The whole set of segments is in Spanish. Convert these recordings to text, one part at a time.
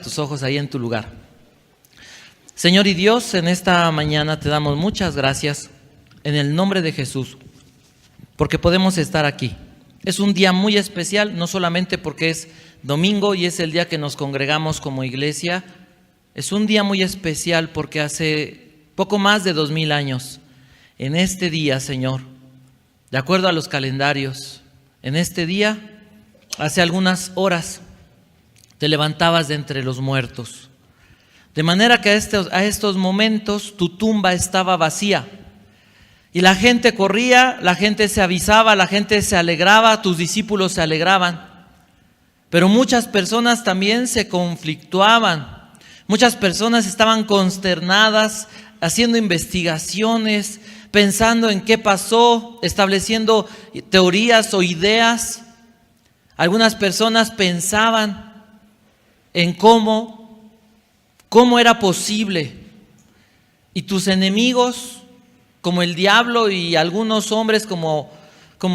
tus ojos ahí en tu lugar. Señor y Dios, en esta mañana te damos muchas gracias en el nombre de Jesús, porque podemos estar aquí. Es un día muy especial, no solamente porque es domingo y es el día que nos congregamos como iglesia. Es un día muy especial porque hace poco más de 2000 años, en este día, Señor, de acuerdo a los calendarios, en este día, hace algunas horas, te levantabas de entre los muertos. De manera que a estos momentos tu tumba estaba vacía. Y la gente corría, la gente se avisaba, la gente se alegraba, tus discípulos se alegraban. Pero muchas personas también se conflictuaban. Muchas personas estaban consternadas, haciendo investigaciones, pensando en qué pasó, estableciendo teorías o ideas. Algunas personas pensaban en cómo era posible. Y tus enemigos, como el diablo y algunos hombres como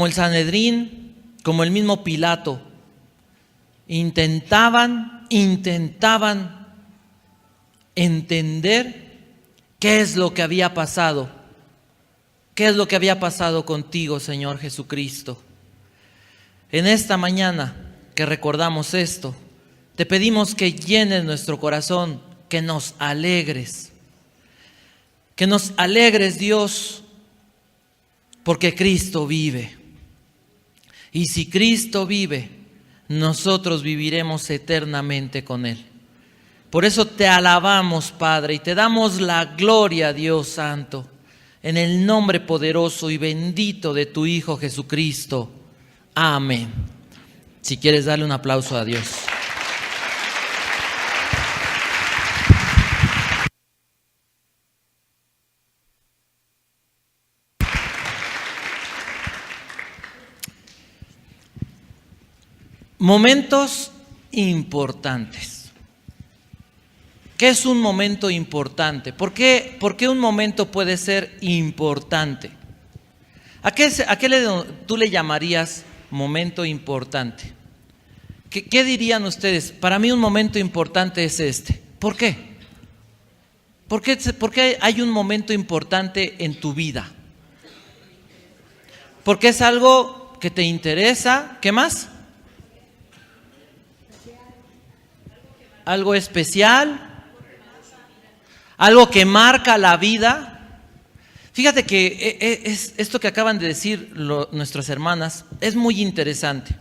el Sanedrín, como el mismo Pilato, intentaban entender qué es lo que había pasado. ¿Qué es lo que había pasado contigo, Señor Jesucristo? En esta mañana que recordamos esto, te pedimos que llenes nuestro corazón, que nos alegres. Que nos alegres, Dios, porque Cristo vive. Y si Cristo vive, nosotros viviremos eternamente con Él. Por eso te alabamos, Padre, y te damos la gloria, Dios Santo, en el nombre poderoso y bendito de tu Hijo Jesucristo. Amén. Si quieres darle un aplauso a Dios. Momentos importantes. ¿Qué es un momento importante? ¿Por qué un momento puede ser importante? ¿A qué tú le llamarías momento importante? ¿Qué dirían ustedes? Para mí un momento importante es este. ¿Por qué? ¿Por qué hay un momento importante en tu vida? Porque es algo que te interesa. ¿Qué más? Algo especial. Algo que marca la vida. Fíjate que esto que acaban de decir nuestras hermanas es muy interesante.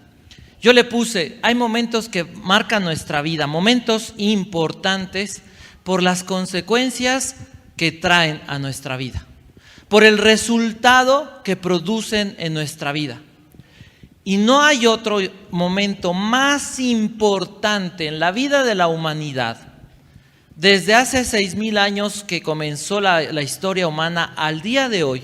Yo le puse, hay momentos que marcan nuestra vida, momentos importantes por las consecuencias que traen a nuestra vida, por el resultado que producen en nuestra vida. Y no hay otro momento más importante en la vida de la humanidad, desde hace 6000 años que comenzó la historia humana al día de hoy,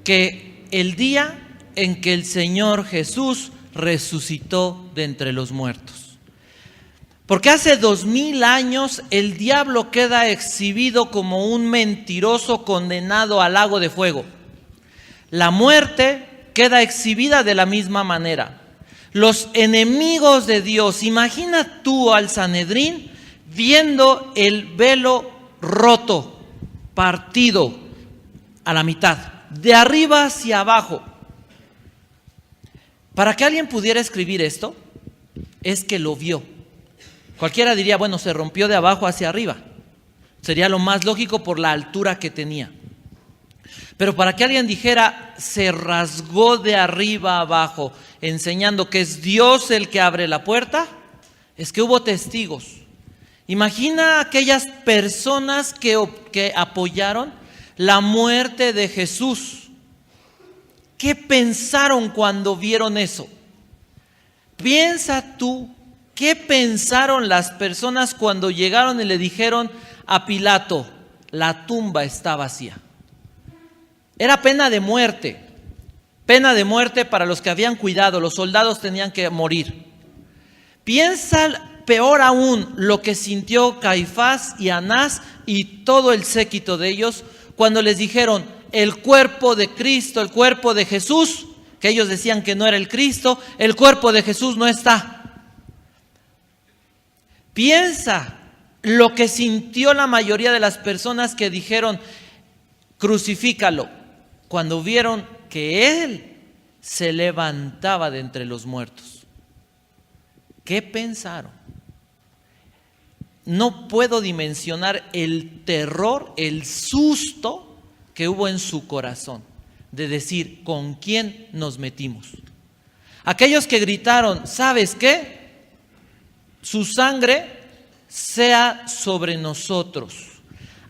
que el día en que el Señor Jesús resucitó de entre los muertos. Porque hace 2000 años el diablo queda exhibido como un mentiroso condenado al lago de fuego. La muerte queda exhibida de la misma manera. Los enemigos de Dios, imagina tú al Sanedrín viendo el velo roto, partido a la mitad, de arriba hacia abajo. Para que alguien pudiera escribir esto, es que lo vio. Cualquiera diría, bueno, se rompió de abajo hacia arriba. Sería lo más lógico por la altura que tenía. Pero para que alguien dijera, se rasgó de arriba a abajo, enseñando que es Dios el que abre la puerta, es que hubo testigos. Imagina aquellas personas que apoyaron la muerte de Jesús. ¿Qué pensaron cuando vieron eso? Piensa tú, ¿qué pensaron las personas cuando llegaron y le dijeron a Pilato, la tumba está vacía? Era pena de muerte para los que habían cuidado, los soldados tenían que morir. Piensa peor aún lo que sintió Caifás y Anás y todo el séquito de ellos cuando les dijeron, el cuerpo de Cristo, el cuerpo de Jesús, que ellos decían que no era el Cristo, el cuerpo de Jesús no está. Piensa lo que sintió la mayoría de las personas que dijeron, crucifícalo, cuando vieron que Él se levantaba de entre los muertos. ¿Qué pensaron? No puedo dimensionar el terror, el susto que hubo en su corazón de decir, ¿con quién nos metimos? Aquellos que gritaron, ¿sabes qué? Su sangre sea sobre nosotros.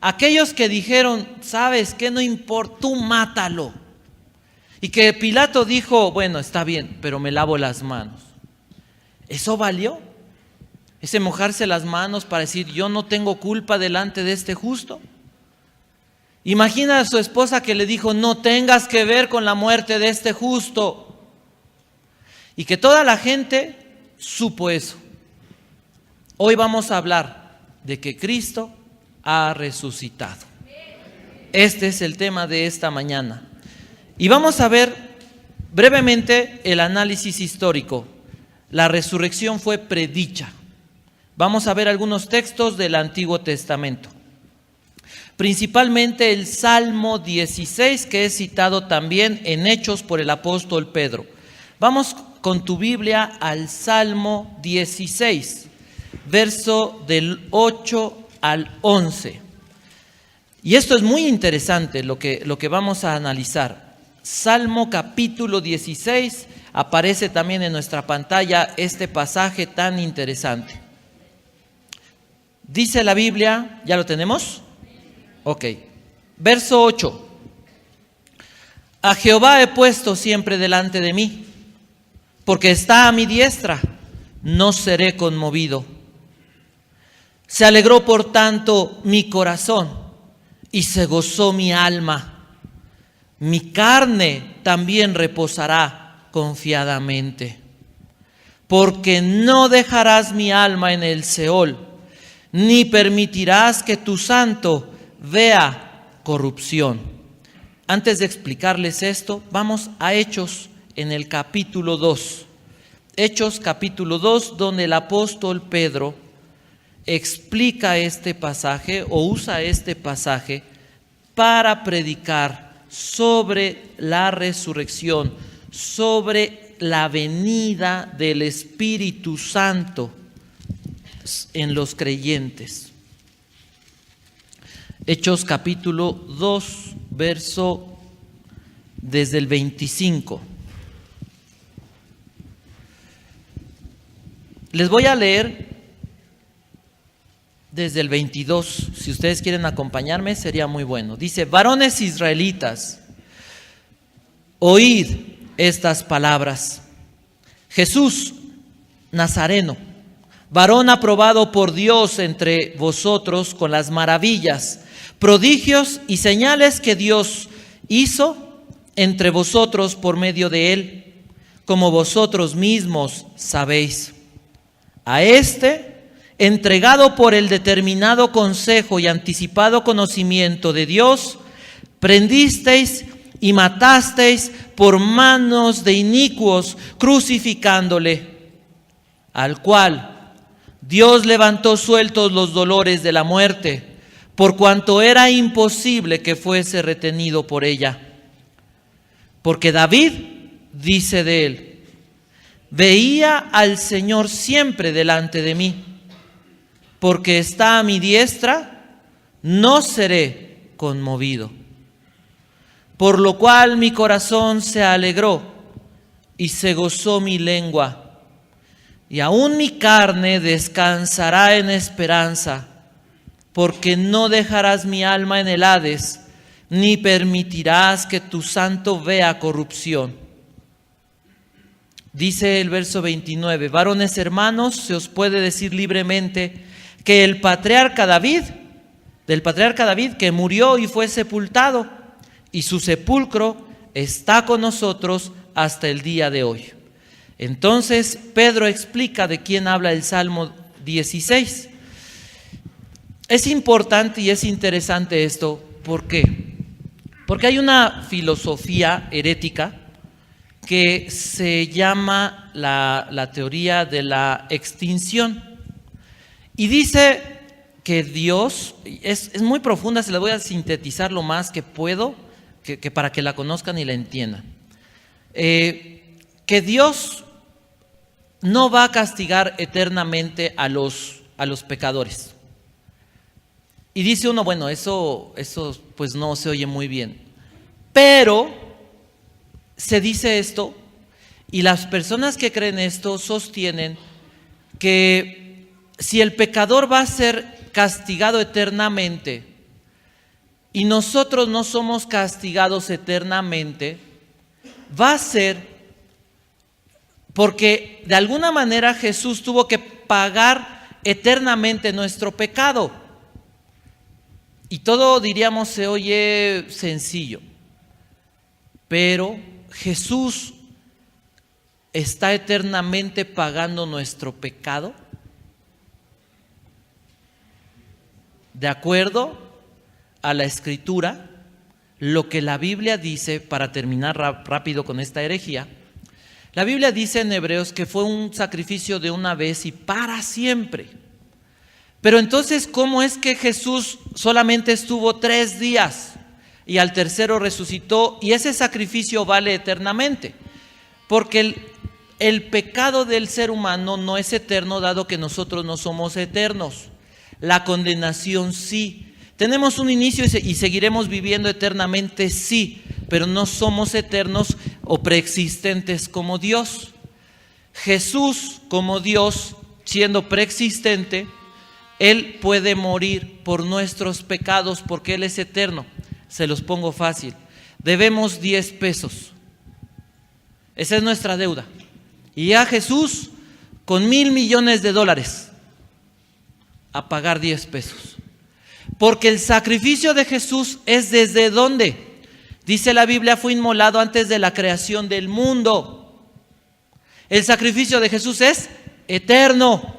Aquellos que dijeron, ¿sabes qué? No importa, tú mátalo. Y que Pilato dijo, bueno, está bien, pero me lavo las manos. ¿Eso valió? Ese mojarse las manos para decir, yo no tengo culpa delante de este justo. Imagina a su esposa que le dijo, no tengas que ver con la muerte de este justo. Y que toda la gente supo eso. Hoy vamos a hablar de que Cristo ha resucitado. Este es el tema de esta mañana. Y vamos a ver brevemente el análisis histórico. La resurrección fue predicha. Vamos a ver algunos textos del Antiguo Testamento. Principalmente el Salmo 16, que es citado también en Hechos por el apóstol Pedro. Vamos con tu Biblia al Salmo 16, verso del 8 al 11. Y esto es muy interesante lo que vamos a analizar. Salmo capítulo 16, aparece también en nuestra pantalla este pasaje tan interesante. Dice la Biblia, ¿ya lo tenemos? Ok, verso 8. A Jehová he puesto siempre delante de mí, porque está a mi diestra, no seré conmovido. Se alegró por tanto mi corazón y se gozó mi alma. Mi carne también reposará confiadamente, porque no dejarás mi alma en el Seol, ni permitirás que tu santo vea corrupción. Antes de explicarles esto, vamos a Hechos en el capítulo 2. Hechos capítulo 2, donde el apóstol Pedro explica este pasaje o usa este pasaje para predicar sobre la resurrección, sobre la venida del Espíritu Santo en los creyentes. Hechos capítulo 2, verso desde el 25. Les voy a leer desde el 22, si ustedes quieren acompañarme sería muy bueno. Dice, varones israelitas, oíd estas palabras. Jesús Nazareno, varón aprobado por Dios entre vosotros con las maravillas, prodigios y señales que Dios hizo entre vosotros por medio de él, como vosotros mismos sabéis. A este, entregado por el determinado consejo y anticipado conocimiento de Dios, prendisteis y matasteis por manos de inicuos, crucificándole, al cual Dios levantó sueltos los dolores de la muerte, por cuanto era imposible que fuese retenido por ella. Porque David dice de él, veía al Señor siempre delante de mí, porque está a mi diestra, no seré conmovido. Por lo cual mi corazón se alegró y se gozó mi lengua. Y aún mi carne descansará en esperanza, porque no dejarás mi alma en el Hades, ni permitirás que tu santo vea corrupción. Dice el verso 29, varones hermanos, se os puede decir libremente que del patriarca David, que murió y fue sepultado, y su sepulcro está con nosotros hasta el día de hoy. Entonces Pedro explica de quién habla el Salmo 16. Es importante y es interesante esto. ¿Por qué? Porque hay una filosofía herética que se llama la teoría de la extinción. Y dice que Dios, es muy profunda, se la voy a sintetizar lo más que puedo, que para que la conozcan y la entiendan. Que Dios no va a castigar eternamente a los pecadores. Y dice uno, bueno, eso pues no se oye muy bien. Pero se dice esto, y las personas que creen esto sostienen que si el pecador va a ser castigado eternamente y nosotros no somos castigados eternamente, va a ser porque de alguna manera Jesús tuvo que pagar eternamente nuestro pecado. Y todo, diríamos, se oye sencillo, pero Jesús está eternamente pagando nuestro pecado. De acuerdo a la Escritura, lo que la Biblia dice, para terminar rápido con esta herejía, la Biblia dice en Hebreos que fue un sacrificio de una vez y para siempre. Pero entonces, ¿cómo es que Jesús solamente estuvo 3 días y al tercero resucitó y ese sacrificio vale eternamente? Porque el pecado del ser humano no es eterno, dado que nosotros no somos eternos. La condenación sí. Tenemos un inicio y seguiremos viviendo eternamente, sí, pero no somos eternos o preexistentes como Dios. Jesús, como Dios, siendo preexistente, Él puede morir por nuestros pecados porque Él es eterno. Se los pongo fácil. Debemos 10 pesos. Esa es nuestra deuda. Y a Jesús con $1,000 millones a pagar 10 pesos. Porque el sacrificio de Jesús es ¿desde dónde? Dice la Biblia, fue inmolado antes de la creación del mundo. El sacrificio de Jesús es eterno,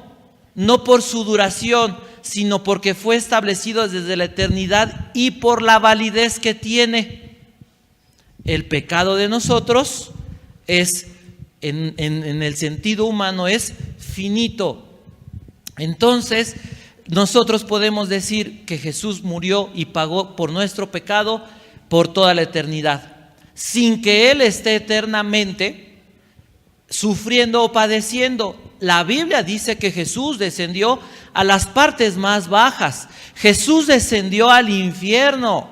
no por su duración, sino porque fue establecido desde la eternidad y por la validez que tiene. El pecado de nosotros es, en el sentido humano, es finito. Entonces, nosotros podemos decir que Jesús murió y pagó por nuestro pecado por toda la eternidad, sin que Él esté eternamente sufriendo o padeciendo. La Biblia dice que Jesús descendió a las partes más bajas. Jesús descendió al infierno.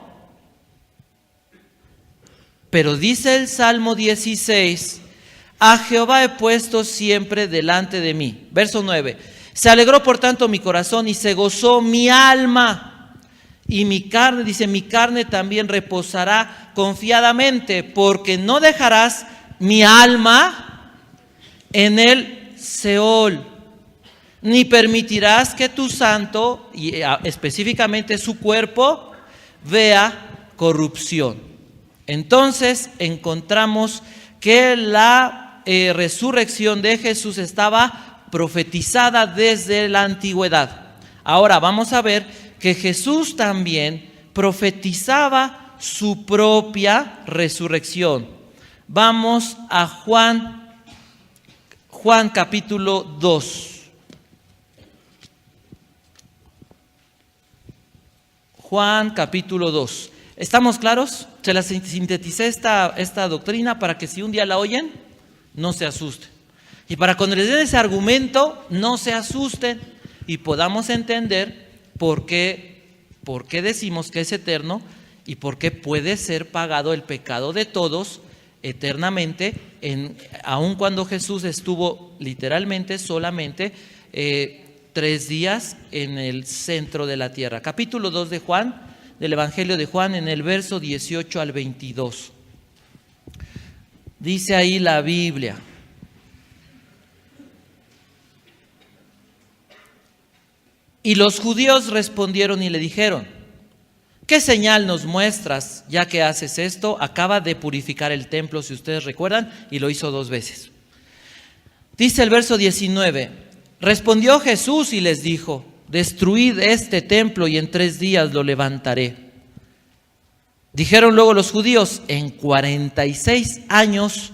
Pero dice el Salmo 16, a Jehová he puesto siempre delante de mí. Verso 9. Se alegró por tanto mi corazón y se gozó mi alma. Y mi carne, dice, mi carne también reposará confiadamente, porque no dejarás mi alma en el Seol, ni permitirás que tu santo, y específicamente su cuerpo, vea corrupción. Entonces encontramos que la resurrección de Jesús estaba profetizada desde la antigüedad. Ahora vamos a ver que Jesús también profetizaba su propia resurrección. Vamos a Juan capítulo 2. Juan capítulo 2. ¿Estamos claros? Se la sinteticé esta doctrina para que si un día la oyen, no se asusten. Y para cuando les den ese argumento, no se asusten y podamos entender por qué decimos que es eterno y por qué puede ser pagado el pecado de todos eternamente, aun cuando Jesús estuvo literalmente solamente 3 días en el centro de la tierra. Capítulo 2 de Juan, del Evangelio de Juan, en el verso 18 al 22. Dice ahí la Biblia: y los judíos respondieron y le dijeron: ¿qué señal nos muestras ya que haces esto? Acaba de purificar el templo, si ustedes recuerdan, y lo hizo 2 veces. Dice el verso 19: respondió Jesús y les dijo: destruid este templo y en 3 días lo levantaré. Dijeron luego los judíos: en 46 años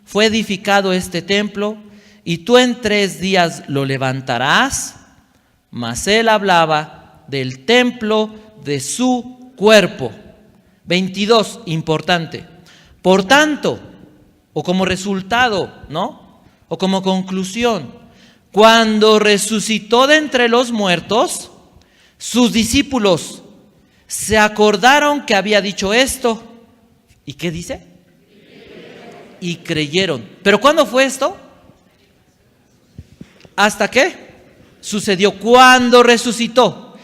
fue edificado este templo y tú en 3 días lo levantarás. mas él hablaba del templo de su cuerpo. 22, importante. Por tanto, o como resultado, ¿no? O como conclusión, cuando resucitó de entre los muertos, sus discípulos se acordaron que había dicho esto. ¿Y qué dice? Y creyeron. ¿Pero cuándo fue esto? ¿Hasta qué? Sucedió cuando resucitó.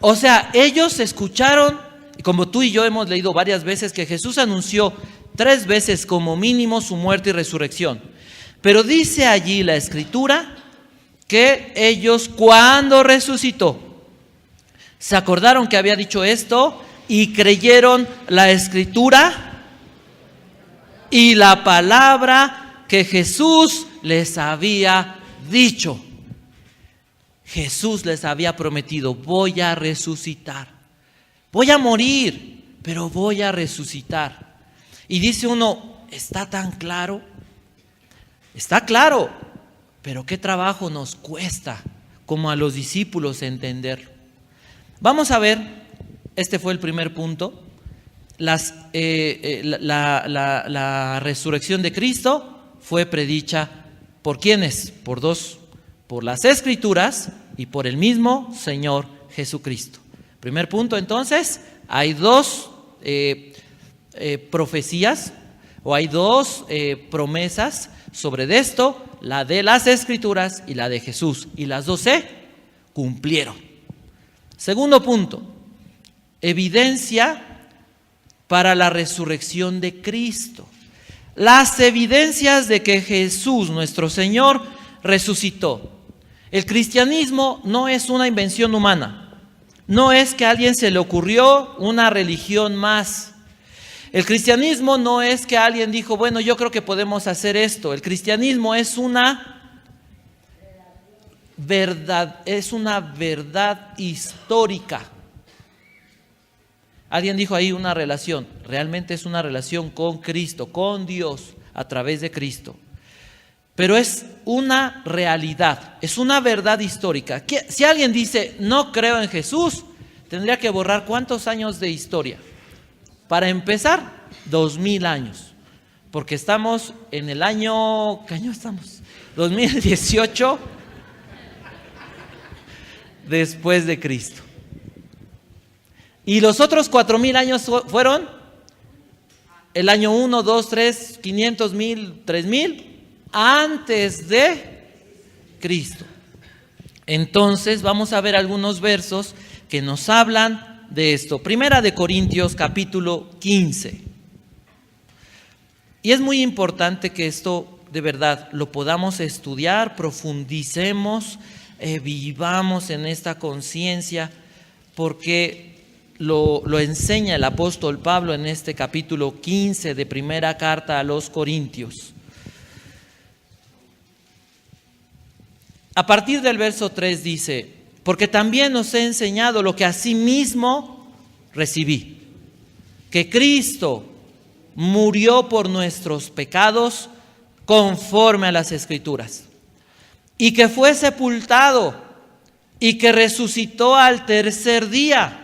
O sea, ellos escucharon, como tú y yo hemos leído varias veces, que Jesús anunció 3 veces como mínimo su muerte y resurrección. Pero dice allí la Escritura que ellos cuando resucitó se acordaron que había dicho esto y creyeron la Escritura y la palabra que Jesús les había dicho. Jesús les había prometido: voy a resucitar, voy a morir, pero voy a resucitar. Y dice uno, ¿está tan claro? Está claro, pero qué trabajo nos cuesta como a los discípulos entenderlo. Vamos a ver, este fue el primer punto, la resurrección de Cristo fue predicha ¿por quiénes? Por 2, por las Escrituras y por el mismo Señor Jesucristo. Primer punto, entonces, hay 2 profecías o hay 2 promesas sobre esto, la de las Escrituras y la de Jesús, y las 2 se cumplieron. Segundo punto, evidencia para la resurrección de Cristo. Las evidencias de que Jesús, nuestro Señor, resucitó. El cristianismo no es una invención humana, no es que a alguien se le ocurrió una religión más. El cristianismo no es que alguien dijo, bueno, yo creo que podemos hacer esto. El cristianismo es una verdad histórica. Alguien dijo ahí una relación, realmente es una relación con Cristo, con Dios, a través de Cristo. Pero es una realidad, es una verdad histórica. Si alguien dice, no creo en Jesús, tendría que borrar ¿cuántos años de historia? Para empezar, 2000 años, porque estamos en el año, ¿qué año estamos? 2018 después de Cristo. Y los otros 4000 años fueron el año 1, 2, 3, 500, 1000, 3000 antes de Cristo. Entonces vamos a ver algunos versos que nos hablan de esto. Primera de Corintios capítulo 15. Y es muy importante que esto de verdad lo podamos estudiar, profundicemos, vivamos en esta conciencia, porque lo enseña el apóstol Pablo en este capítulo 15 de primera carta a los Corintios. A partir del verso 3 dice: porque también os he enseñado lo que asimismo recibí, que Cristo murió por nuestros pecados conforme a las Escrituras, y que fue sepultado y que resucitó al tercer día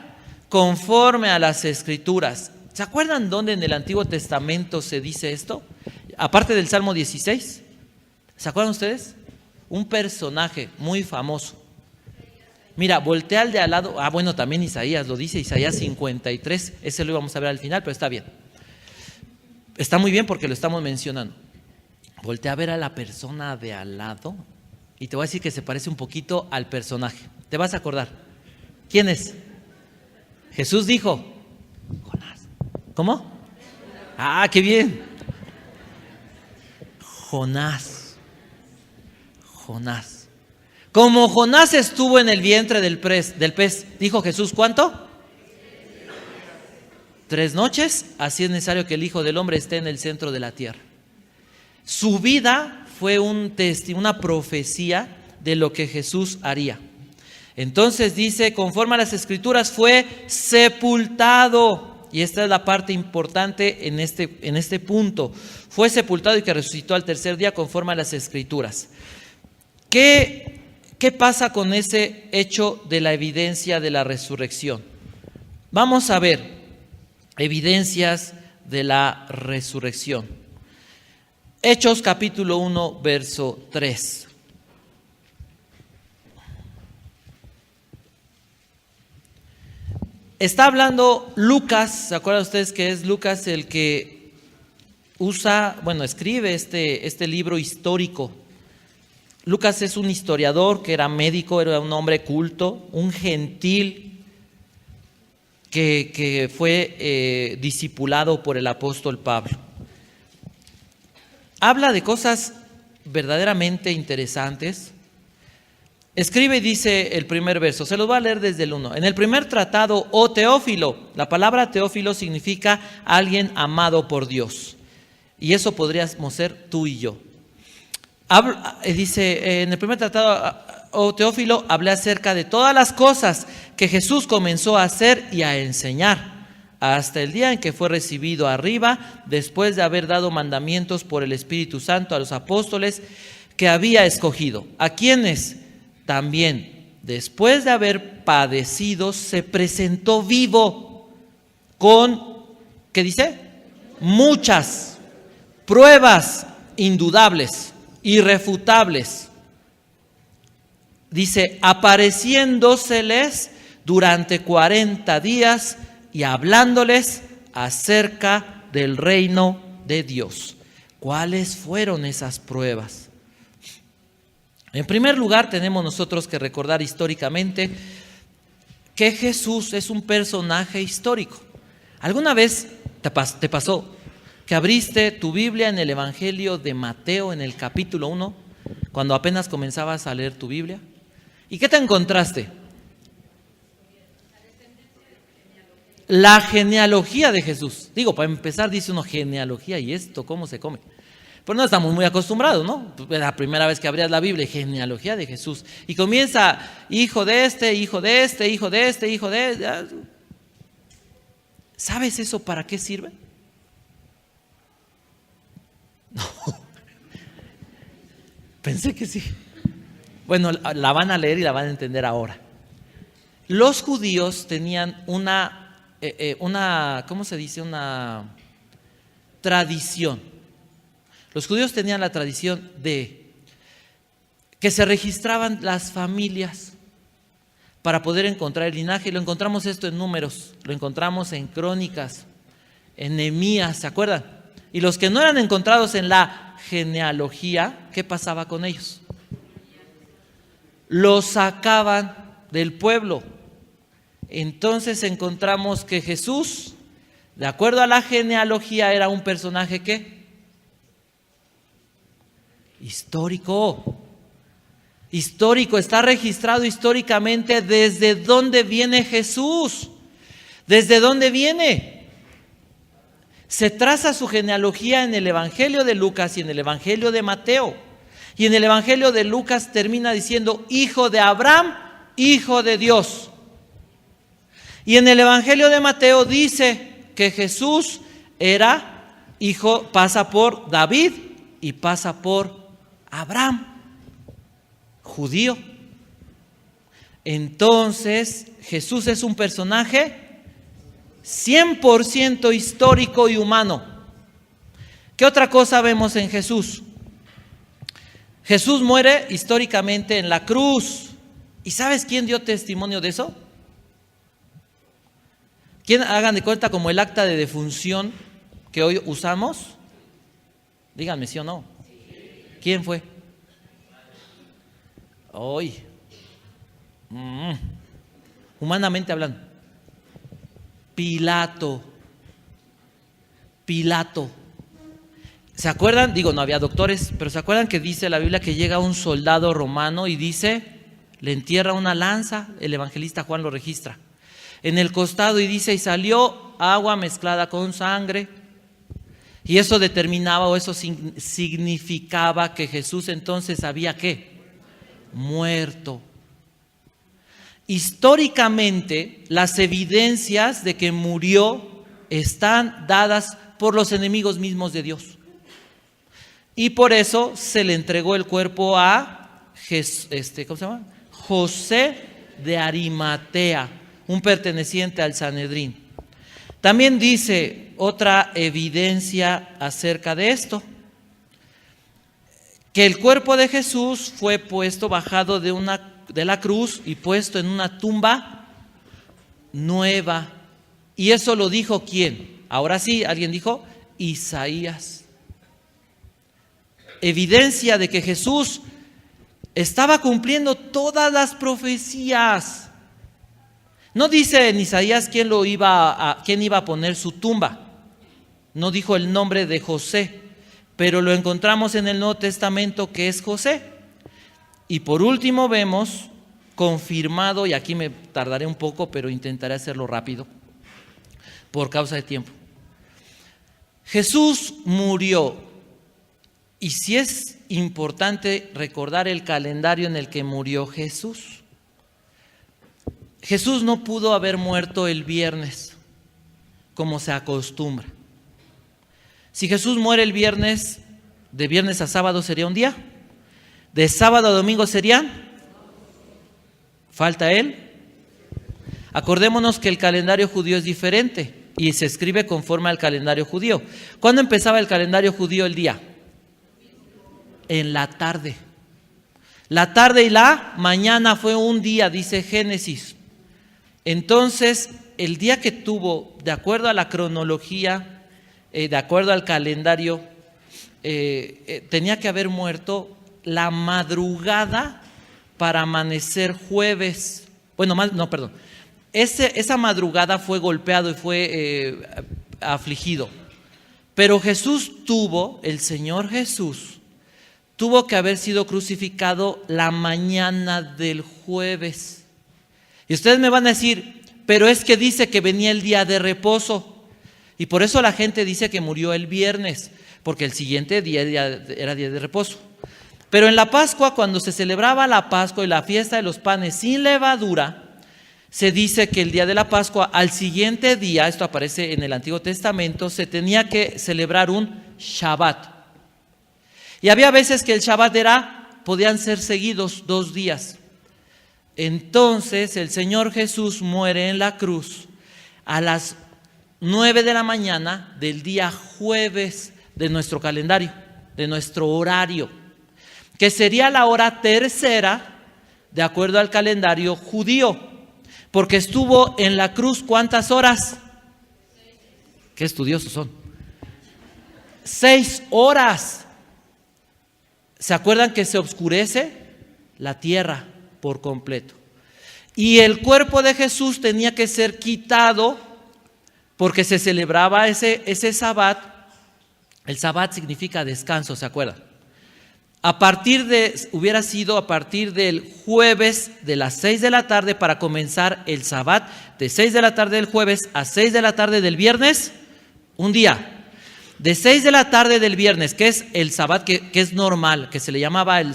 conforme a las Escrituras. ¿Se acuerdan dónde en el Antiguo Testamento se dice esto? Aparte del Salmo 16, ¿se acuerdan ustedes? Un personaje muy famoso. Mira, voltea al de al lado. Bueno, también Isaías lo dice, Isaías 53. Ese lo íbamos a ver al final, pero está bien. Está muy bien porque lo estamos mencionando. Voltea a ver a la persona de al lado y te voy a decir que se parece un poquito al personaje. Te vas a acordar. ¿Quién es? Jesús dijo: Jonás. ¿Cómo? ¡Qué bien! Jonás. Como Jonás estuvo en el vientre del pez, dijo Jesús, ¿cuánto? 3 noches, así es necesario que el Hijo del Hombre esté en el centro de la tierra. Su vida fue una profecía de lo que Jesús haría. Entonces dice, conforme a las Escrituras, fue sepultado. Y esta es la parte importante en este punto. Fue sepultado y que resucitó al tercer día conforme a las Escrituras. ¿Qué ¿qué pasa con ese hecho de la evidencia de la resurrección? Vamos a ver evidencias de la resurrección. Hechos capítulo 1, verso 3. Está hablando Lucas, ¿se acuerdan ustedes que es Lucas el que escribe este libro histórico? Lucas es un historiador que era médico, era un hombre culto, un gentil que fue discipulado por el apóstol Pablo. Habla de cosas verdaderamente interesantes. Escribe y dice el primer verso, se los voy a leer desde el 1. En el primer tratado, oh Teófilo, la palabra Teófilo significa alguien amado por Dios. Y eso podríamos ser tú y yo. Dice, en el primer tratado, oh Teófilo, hablé acerca de todas las cosas que Jesús comenzó a hacer y a enseñar, hasta el día en que fue recibido arriba, después de haber dado mandamientos por el Espíritu Santo a los apóstoles que había escogido, a quienes también, después de haber padecido, se presentó vivo con, ¿qué dice? Muchas pruebas indudables, irrefutables. Dice, apareciéndoseles durante 40 días y hablándoles acerca del reino de Dios. ¿Cuáles fueron esas pruebas? En primer lugar, tenemos nosotros que recordar históricamente que Jesús es un personaje histórico. ¿Alguna vez te pasó que abriste tu Biblia en el Evangelio de Mateo en el capítulo 1, cuando apenas comenzabas a leer tu Biblia? ¿Y qué te encontraste? La genealogía de Jesús. Digo, para empezar dice uno genealogía, ¿y esto cómo se come? Pero no estamos muy acostumbrados, ¿no? La primera vez que abrías la Biblia, genealogía de Jesús. Y comienza, hijo de este, hijo de este, hijo de este, hijo de este. ¿Sabes eso para qué sirve? No. Pensé que sí. Bueno, la van a leer y la van a entender ahora. Los judíos tenían una ¿cómo se dice? Una tradición. Los judíos tenían la tradición de que se registraban las familias para poder encontrar el linaje. Y lo encontramos esto en Números, lo encontramos en Crónicas, en Nehemías, ¿se acuerdan? Y los que no eran encontrados en la genealogía, ¿qué pasaba con ellos? Los sacaban del pueblo. Entonces encontramos que Jesús, de acuerdo a la genealogía, era un personaje ¿qué? Histórico. Histórico, está registrado históricamente desde dónde viene Jesús. ¿Desde dónde viene? Se traza su genealogía en el Evangelio de Lucas y en el Evangelio de Mateo. Y en el Evangelio de Lucas termina diciendo, hijo de Abraham, hijo de Dios. Y en el Evangelio de Mateo dice que Jesús era hijo, pasa por David y pasa por Abraham, judío. Entonces, Jesús es un personaje 100% histórico y humano. ¿Qué otra cosa vemos en Jesús? Jesús muere históricamente en la cruz. ¿Y sabes quién dio testimonio de eso? ¿Quién, hagan de cuenta, como el acta de defunción que hoy usamos? Díganme sí o no. ¿Quién fue? Hoy. Humanamente hablando. Pilato. ¿Se acuerdan? Digo, no había doctores, pero ¿se acuerdan que dice la Biblia que llega un soldado romano y dice, le entierra una lanza? El evangelista Juan lo registra. En el costado y dice, y salió agua mezclada con sangre. Y eso determinaba o eso significaba que Jesús entonces había ¿qué? Muerto. Históricamente, las evidencias de que murió están dadas por los enemigos mismos de Dios. Y por eso se le entregó el cuerpo a ¿cómo se llama? José de Arimatea, un perteneciente al Sanedrín. También dice otra evidencia acerca de esto, que el cuerpo de Jesús fue puesto, bajado de la cruz y puesto en una tumba nueva. Y eso lo dijo ¿quién? Ahora sí, alguien dijo Isaías. Evidencia de que Jesús estaba cumpliendo todas las profecías. No dice en Isaías quién iba a poner su tumba. No dijo el nombre de José, pero lo encontramos en el Nuevo Testamento que es José. Y por último vemos confirmado, y aquí me tardaré un poco, pero intentaré hacerlo rápido por causa de tiempo. Jesús murió, y sí es importante recordar el calendario en el que murió Jesús. Jesús no pudo haber muerto el viernes, como se acostumbra. Si Jesús muere el viernes, de viernes a sábado sería un día, de sábado a domingo serían, falta él. Acordémonos que el calendario judío es diferente y se escribe conforme al calendario judío. ¿Cuándo empezaba el calendario judío el día? En la tarde. La tarde y la mañana fue un día, dice Génesis. Entonces, el día que tuvo, de acuerdo a la cronología, de acuerdo al calendario, tenía que haber muerto la madrugada para amanecer jueves. Bueno, no, perdón. Esa madrugada fue golpeado y fue afligido. Pero el Señor Jesús, tuvo que haber sido crucificado la mañana del jueves. Y ustedes me van a decir, pero es que dice que venía el día de reposo. Y por eso la gente dice que murió el viernes, porque el siguiente día era día de reposo. Pero en la Pascua, cuando se celebraba la Pascua y la fiesta de los panes sin levadura, se dice que el día de la Pascua, al siguiente día, esto aparece en el Antiguo Testamento, se tenía que celebrar un Shabbat. Y había veces que el Shabbat podían ser seguidos 2 días. Entonces el Señor Jesús muere en la cruz a las 9 de la mañana del día jueves de nuestro calendario, de nuestro horario, que sería la hora tercera de acuerdo al calendario judío, porque estuvo en la cruz ¿cuántas horas? Qué estudiosos son. 6 horas. ¿Se acuerdan que se oscurece la tierra por completo? Y el cuerpo de Jesús tenía que ser quitado porque se celebraba ese Sabbat. El Sabbat significa descanso, ¿se acuerdan? Hubiera sido a partir del jueves de las 6 de la tarde para comenzar el Sabbat, de 6 de la tarde del jueves a 6 de la tarde del viernes, un día. De 6 de la tarde del viernes, que es el Sabbat, que es normal, que se le llamaba el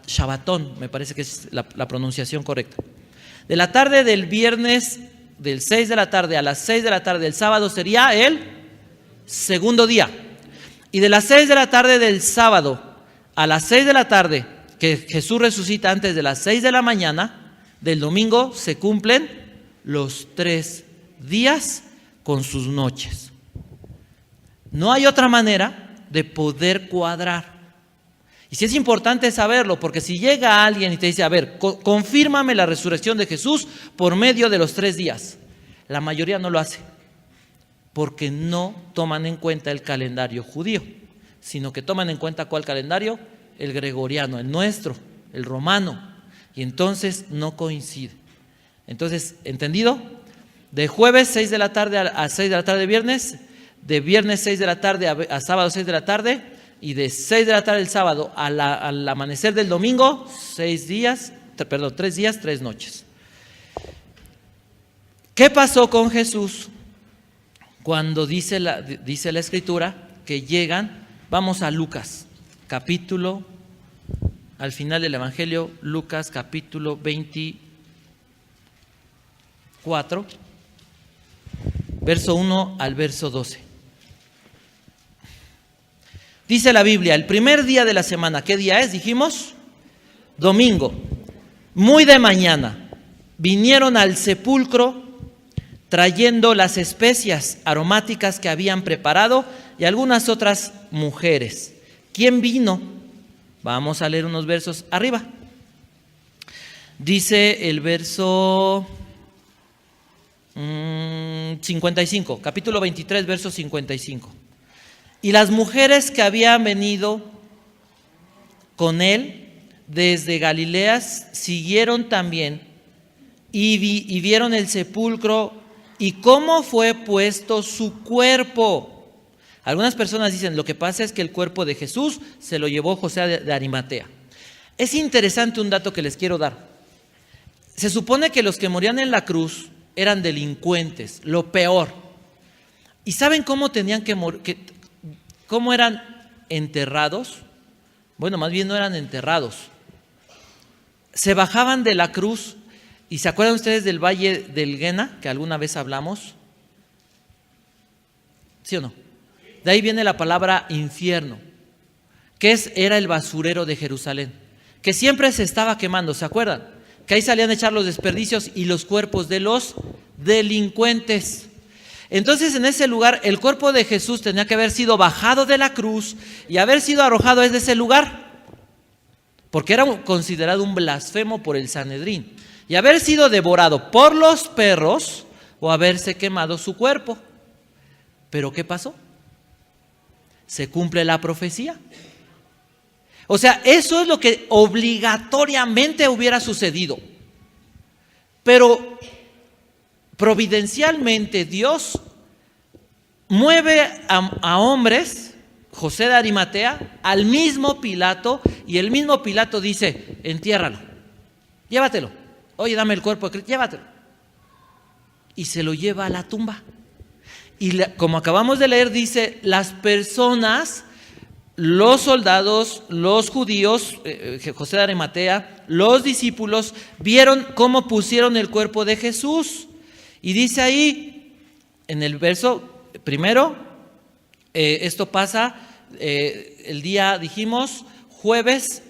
Shabbatón, me parece que es la pronunciación correcta. De la tarde del viernes, del 6 de la tarde a las 6 de la tarde del sábado, sería el segundo día. Y de las 6 de la tarde del sábado a las 6 de la tarde, que Jesús resucita antes de las 6 de la mañana del domingo, se cumplen los 3 días con sus noches. No hay otra manera de poder cuadrar. Y sí es importante saberlo, porque si llega alguien y te dice, a ver, confírmame la resurrección de Jesús por medio de los 3 días. La mayoría no lo hace, porque no toman en cuenta el calendario judío, sino que toman en cuenta ¿cuál calendario? El gregoriano, el nuestro, el romano. Y entonces no coincide. Entonces, ¿entendido? De jueves 6 de la tarde a 6 de la tarde de viernes 6 de la tarde a sábado 6 de la tarde, y de 6 de la tarde del sábado al amanecer del domingo, 3 días, 3 noches. ¿Qué pasó con Jesús cuando dice la Escritura que llegan? Vamos a Lucas, al final del Evangelio, Lucas capítulo 24, verso 1 al verso 12. Dice la Biblia, el primer día de la semana, ¿qué día es? Dijimos, domingo, muy de mañana, vinieron al sepulcro trayendo las especias aromáticas que habían preparado y algunas otras mujeres. ¿Quién vino? Vamos a leer unos versos arriba. Dice el verso 55, capítulo 23, verso 55. Y las mujeres que habían venido con él desde Galilea siguieron también y vieron el sepulcro y cómo fue puesto su cuerpo. Algunas personas dicen, lo que pasa es que el cuerpo de Jesús se lo llevó José de Arimatea. Es interesante un dato que les quiero dar. Se supone que los que morían en la cruz eran delincuentes, lo peor. ¿Y saben cómo tenían que morir? ¿Cómo eran enterrados? Bueno, más bien no eran enterrados. Se bajaban de la cruz. ¿Y se acuerdan ustedes del Valle del Guena, que alguna vez hablamos? ¿Sí o no? De ahí viene la palabra infierno, que era el basurero de Jerusalén, que siempre se estaba quemando, ¿se acuerdan? Que ahí salían a echar los desperdicios y los cuerpos de los delincuentes. Entonces, en ese lugar, el cuerpo de Jesús tenía que haber sido bajado de la cruz y haber sido arrojado desde ese lugar, porque era considerado un blasfemo por el Sanedrín, y haber sido devorado por los perros o haberse quemado su cuerpo. ¿Pero qué pasó? Se cumple la profecía. O sea, eso es lo que obligatoriamente hubiera sucedido. Pero providencialmente Dios mueve a hombres, José de Arimatea, al mismo Pilato, y el mismo Pilato dice, entiérralo, llévatelo. Oye, dame el cuerpo de Cristo, llévatelo. Y se lo lleva a la tumba. Y como acabamos de leer, dice, las personas, los soldados, los judíos, José de Arimatea, los discípulos, vieron cómo pusieron el cuerpo de Jesús. Y dice ahí, en el verso primero, esto pasa el día, dijimos, jueves,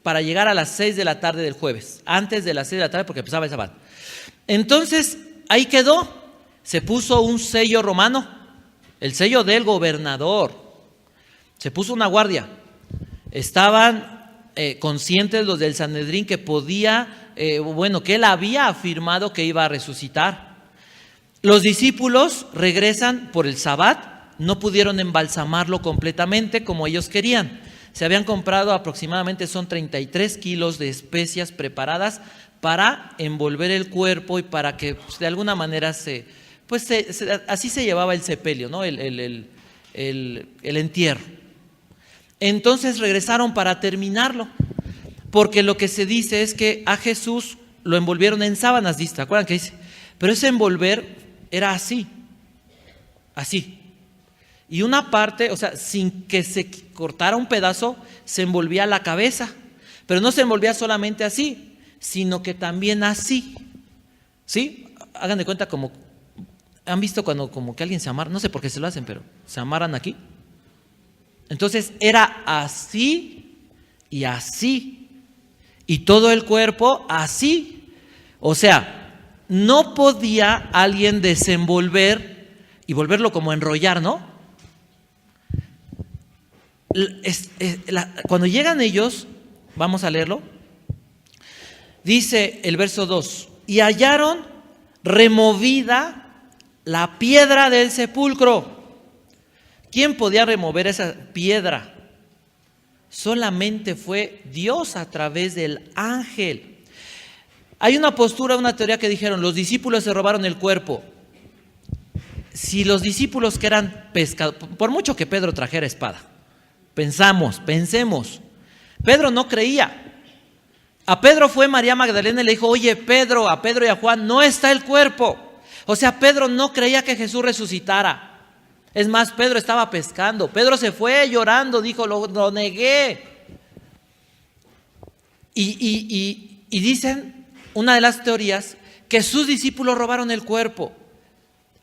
para llegar a las 6 de la tarde del jueves, antes de las 6 de la tarde porque empezaba el sábado. Entonces, ahí quedó, se puso un sello romano, el sello del gobernador, se puso una guardia. Estaban conscientes los del Sanedrín que podía, que él había afirmado que iba a resucitar. Los discípulos regresan por el Sabbat, no pudieron embalsamarlo completamente como ellos querían. Se habían comprado aproximadamente, son 33 kilos de especias preparadas para envolver el cuerpo y para que de alguna manera así se llevaba el sepelio, ¿no? el entierro. Entonces regresaron para terminarlo, porque lo que se dice es que a Jesús lo envolvieron en sábanas, ¿te acuerdan que dice? Pero ese envolver era así. Y una parte, o sea, sin que se cortara un pedazo, se envolvía la cabeza. Pero no se envolvía solamente así, sino que también así. ¿Sí? Hagan de cuenta como, ¿han visto cuando como que alguien se amarra? No sé por qué se lo hacen, pero se amarran aquí. Entonces era así y así. Y todo el cuerpo así. O sea, no podía alguien desenvolver y volverlo como a enrollar, ¿no? Cuando llegan ellos, vamos a leerlo, dice el verso 2, y hallaron removida la piedra del sepulcro. ¿Quién podía remover esa piedra? Solamente fue Dios a través del ángel. Hay una postura, una teoría que dijeron, los discípulos se robaron el cuerpo. Si los discípulos que eran pescadores, por mucho que Pedro trajera espada, pensemos, Pedro no creía. A Pedro fue María Magdalena y le dijo, oye Pedro, a Pedro y a Juan, no está el cuerpo. O sea, Pedro no creía que Jesús resucitara. Es más, Pedro estaba pescando. Pedro se fue llorando, dijo, lo negué. Y dicen, una de las teorías, que sus discípulos robaron el cuerpo.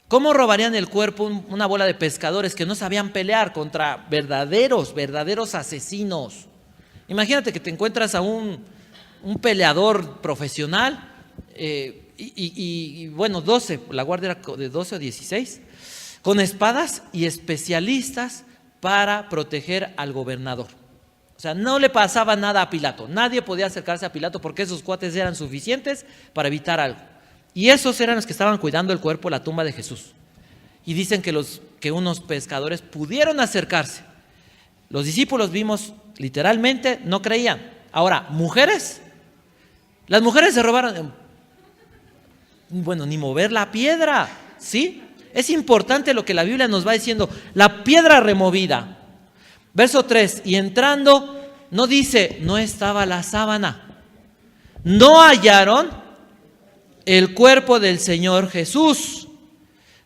¿Cómo robarían el cuerpo una bola de pescadores que no sabían pelear contra verdaderos asesinos? Imagínate que te encuentras a un un peleador profesional, y bueno, 12, la guardia era de 12 o 16, con espadas y especialistas para proteger al gobernador. O sea, no le pasaba nada a Pilato, nadie podía acercarse a Pilato porque esos cuates eran suficientes para evitar algo. Y esos eran los que estaban cuidando el cuerpo, la tumba de Jesús. Y dicen que unos pescadores pudieron acercarse. Los discípulos vimos literalmente, no creían. Ahora, mujeres, las mujeres se robaron, bueno, ni mover la piedra, ¿sí? Es importante lo que la Biblia nos va diciendo, la piedra removida. Verso 3, y entrando, no dice, no estaba la sábana. No hallaron el cuerpo del Señor Jesús.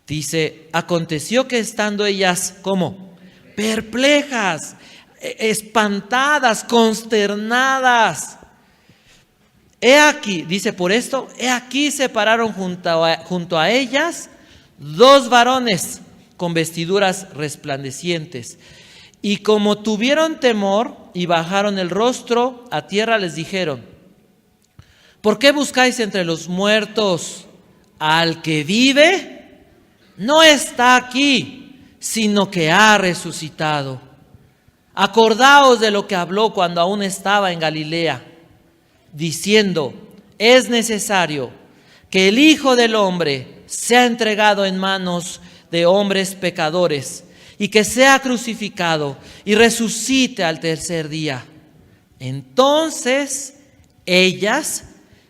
Dice, aconteció que estando ellas, ¿cómo? Perplejas, espantadas, consternadas. He aquí, dice por esto, he aquí se pararon junto a ellas 2 varones con vestiduras resplandecientes. Y como tuvieron temor y bajaron el rostro a tierra, les dijeron, ¿por qué buscáis entre los muertos al que vive? No está aquí, sino que ha resucitado. Acordaos de lo que habló cuando aún estaba en Galilea, diciendo, es necesario que el Hijo del Hombre sea entregado en manos de hombres pecadores, y que sea crucificado y resucite al tercer día. Entonces ellas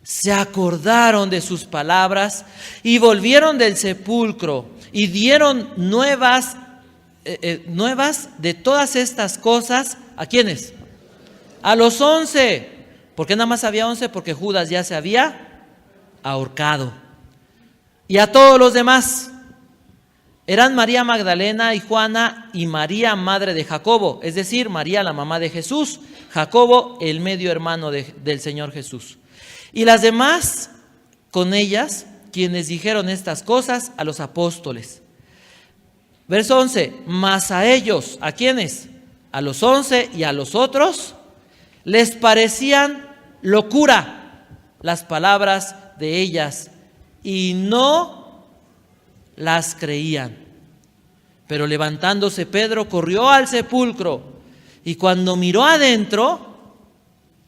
se acordaron de sus palabras y volvieron del sepulcro y dieron nuevas de todas estas cosas. ¿A quiénes? A los 11. ¿Por qué nada más había 11? Porque Judas ya se había ahorcado. Y a todos los demás. Eran María Magdalena y Juana y María, madre de Jacobo, es decir, María, la mamá de Jesús, Jacobo, el medio hermano del Señor Jesús. Y las demás con ellas, quienes dijeron estas cosas a los apóstoles. Verso 11, mas a ellos, ¿a quiénes? A los 11 y a los otros, les parecían locura las palabras de ellas y no las creían. Pero levantándose Pedro corrió al sepulcro y cuando miró adentro,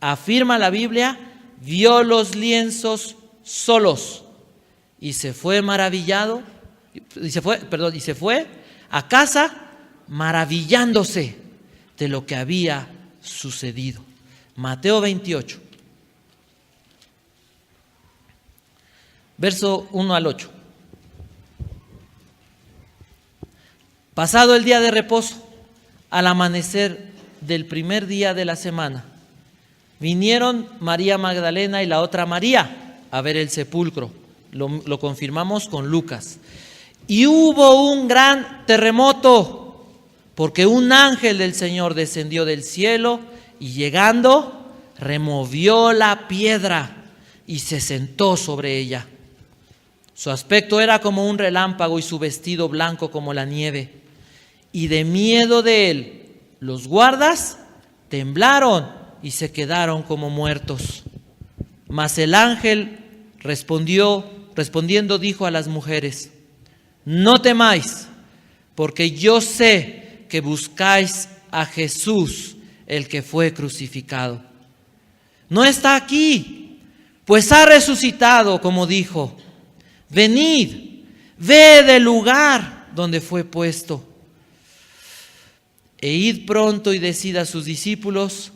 afirma la Biblia, vio los lienzos solos y se fue maravillado, y se fue a casa maravillándose de lo que había sucedido. Mateo 28, verso 1 al 8. Pasado el día de reposo, al amanecer del primer día de la semana, vinieron María Magdalena y la otra María a ver el sepulcro. Lo confirmamos con Lucas. Y hubo un gran terremoto, porque un ángel del Señor descendió del cielo y llegando, removió la piedra y se sentó sobre ella. Su aspecto era como un relámpago y su vestido blanco como la nieve. Y de miedo de él, los guardas temblaron y se quedaron como muertos. Mas el ángel respondiendo dijo a las mujeres, no temáis, porque yo sé que buscáis a Jesús, el que fue crucificado. No está aquí, pues ha resucitado, como dijo. Venid, ve del lugar donde fue puesto. E id pronto y decid a sus discípulos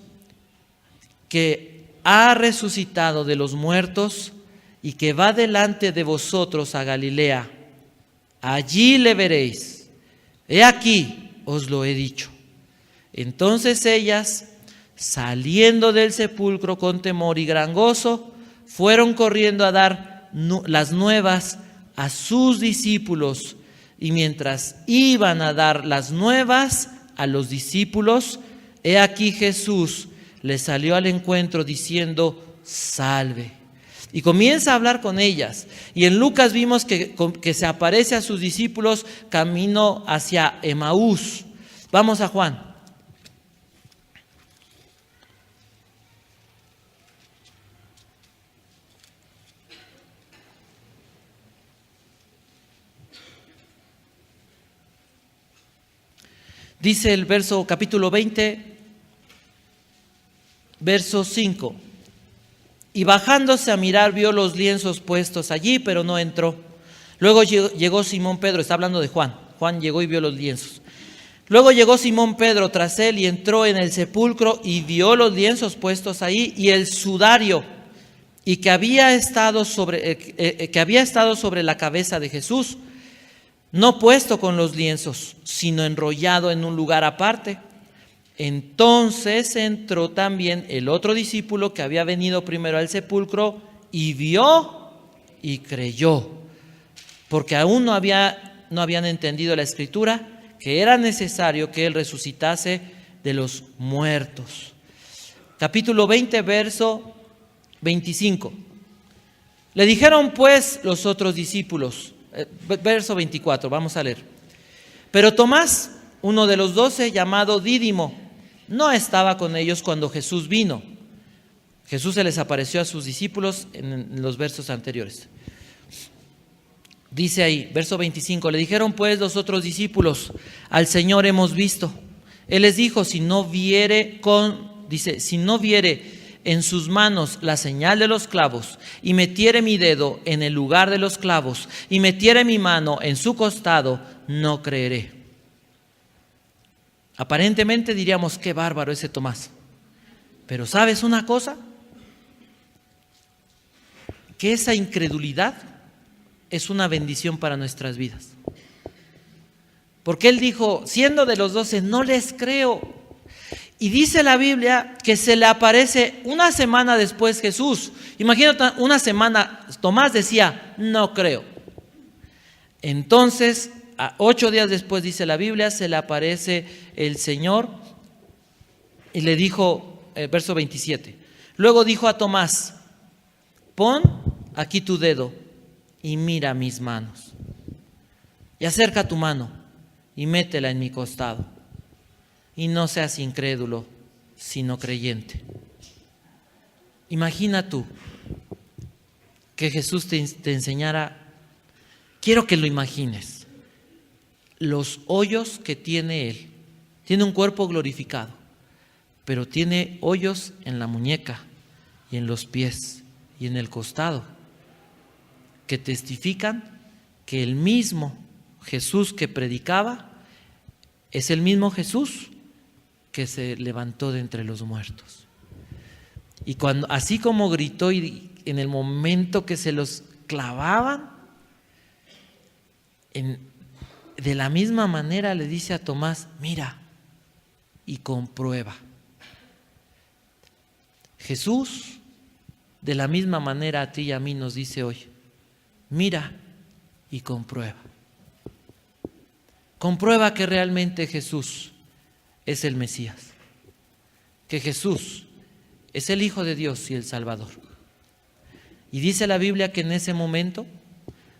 que ha resucitado de los muertos y que va delante de vosotros a Galilea. Allí le veréis. He aquí, os lo he dicho. Entonces ellas, saliendo del sepulcro con temor y gran gozo, fueron corriendo a dar las nuevas a sus discípulos. Y mientras iban a dar las nuevas a los discípulos, he aquí Jesús les salió al encuentro diciendo, salve. Y comienza a hablar con ellas. Y en Lucas vimos que se aparece a sus discípulos camino hacia Emaús. Vamos a Juan. Dice el capítulo 20, verso 5. Y bajándose a mirar, vio los lienzos puestos allí, pero no entró. Luego llegó Simón Pedro, está hablando de Juan. Juan llegó y vio los lienzos. Luego llegó Simón Pedro tras él y entró en el sepulcro y vio los lienzos puestos ahí y el sudario y que había estado sobre la cabeza de Jesús, no puesto con los lienzos, sino enrollado en un lugar aparte. Entonces entró también el otro discípulo que había venido primero al sepulcro y vio y creyó, porque aún no habían entendido la escritura, que era necesario que él resucitase de los muertos. Capítulo 20, verso 25. Le dijeron pues los otros discípulos, verso 24, vamos a leer. Pero Tomás, uno de los 12, llamado Dídimo, no estaba con ellos cuando Jesús vino. Jesús se les apareció a sus discípulos en los versos anteriores. Dice ahí, verso 25, le dijeron pues los otros discípulos, al Señor hemos visto. Él les dijo, si no viere en sus manos la señal de los clavos, y metiere mi dedo en el lugar de los clavos, y metiere mi mano en su costado, no creeré. Aparentemente diríamos, qué bárbaro ese Tomás. Pero ¿sabes una cosa? Que esa incredulidad es una bendición para nuestras vidas. Porque él dijo, siendo de los 12, no les creo. Y dice la Biblia que se le aparece una semana después Jesús. Imagínate, una semana, Tomás decía, no creo. Entonces, 8 días después, dice la Biblia, se le aparece el Señor y le dijo, verso 27, luego dijo a Tomás, pon aquí tu dedo y mira mis manos, y acerca tu mano y métela en mi costado, y no seas incrédulo, sino creyente. Imagina tú que Jesús te enseñara, quiero que lo imagines, los hoyos que tiene Él. Tiene un cuerpo glorificado, pero tiene hoyos en la muñeca y en los pies y en el costado, que testifican que el mismo Jesús que predicaba es el mismo Jesús que se levantó de entre los muertos. Y cuando, así como gritó y en el momento que se los clavaban, de la misma manera le dice a Tomás, mira y comprueba. Jesús de la misma manera a ti y a mí nos dice hoy, mira y comprueba. Comprueba que realmente Jesús es el Mesías, que Jesús es el Hijo de Dios y el Salvador. Y dice la Biblia que en ese momento,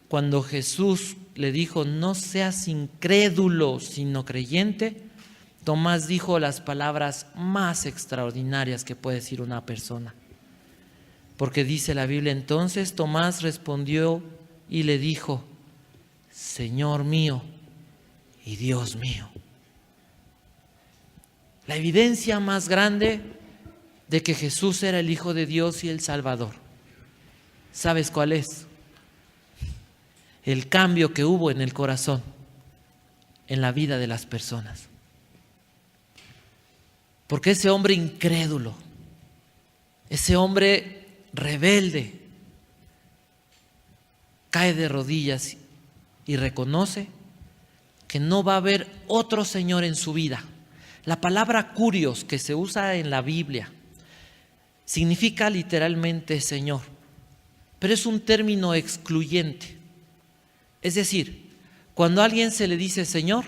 cuando Jesús le dijo, no seas incrédulo, sino creyente, Tomás dijo las palabras más extraordinarias que puede decir una persona. Porque dice la Biblia, entonces Tomás respondió y le dijo, Señor mío y Dios mío. La evidencia más grande de que Jesús era el Hijo de Dios y el Salvador, ¿sabes cuál es? El cambio que hubo en el corazón, en la vida de las personas. Porque ese hombre incrédulo, ese hombre rebelde, cae de rodillas y reconoce que no va a haber otro Señor en su vida. La palabra kurios que se usa en la Biblia significa literalmente Señor, pero es un término excluyente. Es decir, cuando a alguien se le dice Señor,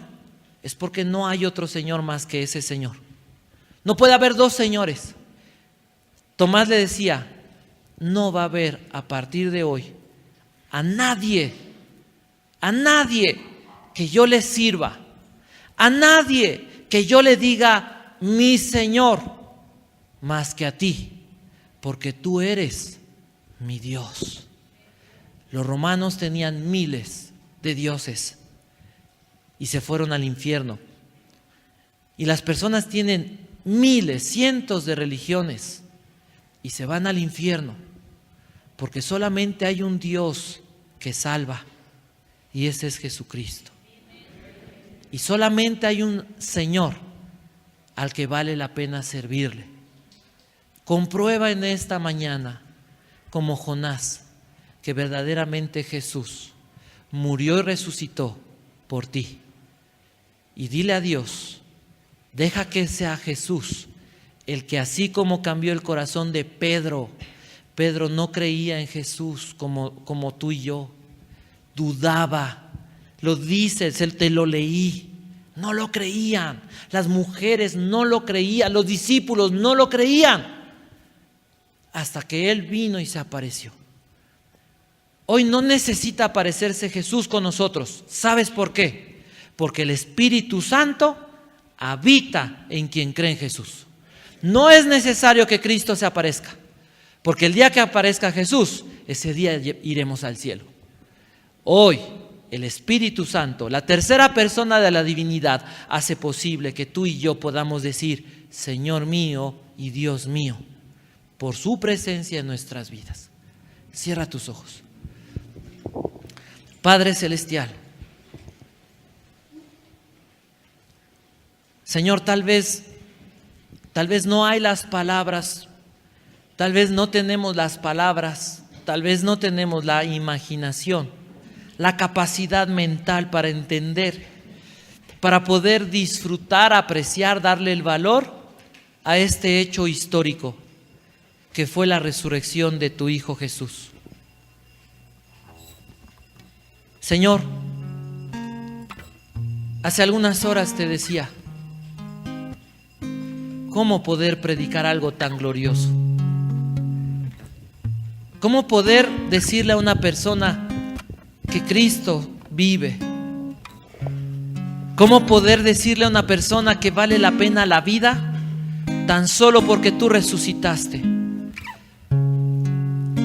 es porque no hay otro Señor más que ese Señor. No puede haber dos señores. Tomás le decía, no va a haber a partir de hoy a nadie que yo le sirva, a nadie que yo le diga mi Señor, más que a ti, porque tú eres mi Dios. Los romanos tenían miles de dioses y se fueron al infierno. Y las personas tienen miles, cientos de religiones y se van al infierno porque solamente hay un Dios que salva y ese es Jesucristo. Y solamente hay un Señor al que vale la pena servirle. Comprueba en esta mañana, como Jonás, que verdaderamente Jesús murió y resucitó por ti. Y dile a Dios, deja que sea Jesús el que, así como cambió el corazón de Pedro, Pedro no creía en Jesús como tú y yo, dudaba, lo dices, te lo leí, no lo creían, las mujeres no lo creían, los discípulos no lo creían, hasta que Él vino y se apareció. Hoy no necesita aparecerse Jesús con nosotros. ¿Sabes por qué? Porque el Espíritu Santo habita en quien cree en Jesús. No es necesario que Cristo se aparezca, porque el día que aparezca Jesús, ese día iremos al cielo. Hoy el Espíritu Santo, la tercera persona de la divinidad, hace posible que tú y yo podamos decir, Señor mío y Dios mío, por su presencia en nuestras vidas. Cierra tus ojos. Padre Celestial, Señor, tal vez no hay las palabras, tal vez no tenemos las palabras, tal vez no tenemos la imaginación, la capacidad mental para entender, para poder disfrutar, apreciar, darle el valor a este hecho histórico que fue la resurrección de tu Hijo Jesús. Señor, hace algunas horas te decía, ¿cómo poder predicar algo tan glorioso? ¿Cómo poder decirle a una persona que Cristo vive? ¿Cómo poder decirle a una persona que vale la pena la vida tan solo porque tú resucitaste?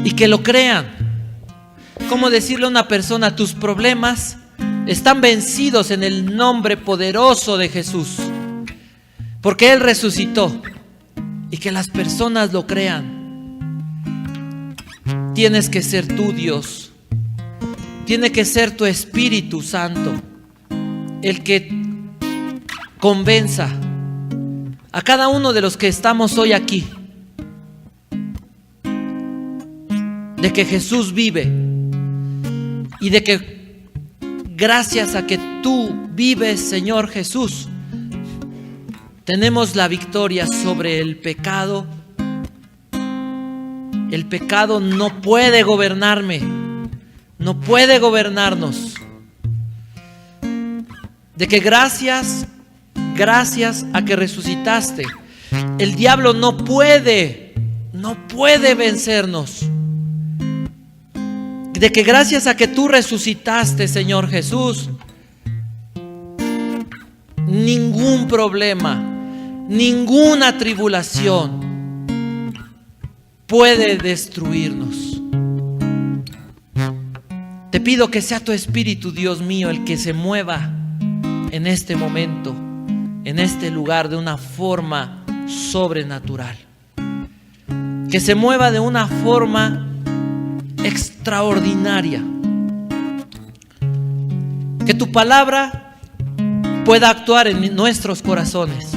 Y que lo crean. ¿Cómo decirle a una persona, tus problemas están vencidos en el nombre poderoso de Jesús? Porque Él resucitó. Y que las personas lo crean. Tienes que ser tú, Dios. Tiene que ser tu Espíritu Santo el que convenza a cada uno de los que estamos hoy aquí de que Jesús vive y de que gracias a que tú vives, Señor Jesús, tenemos la victoria sobre el pecado. El pecado no puede gobernarme, no puede gobernarnos. De que gracias a que resucitaste, el diablo no puede vencernos. De que gracias a que tú resucitaste, Señor Jesús, ningún problema, ninguna tribulación puede destruirnos. Te pido que sea tu Espíritu, Dios mío, el que se mueva en este momento, en este lugar, de una forma sobrenatural. Que se mueva de una forma extraordinaria. Que tu palabra pueda actuar en nuestros corazones.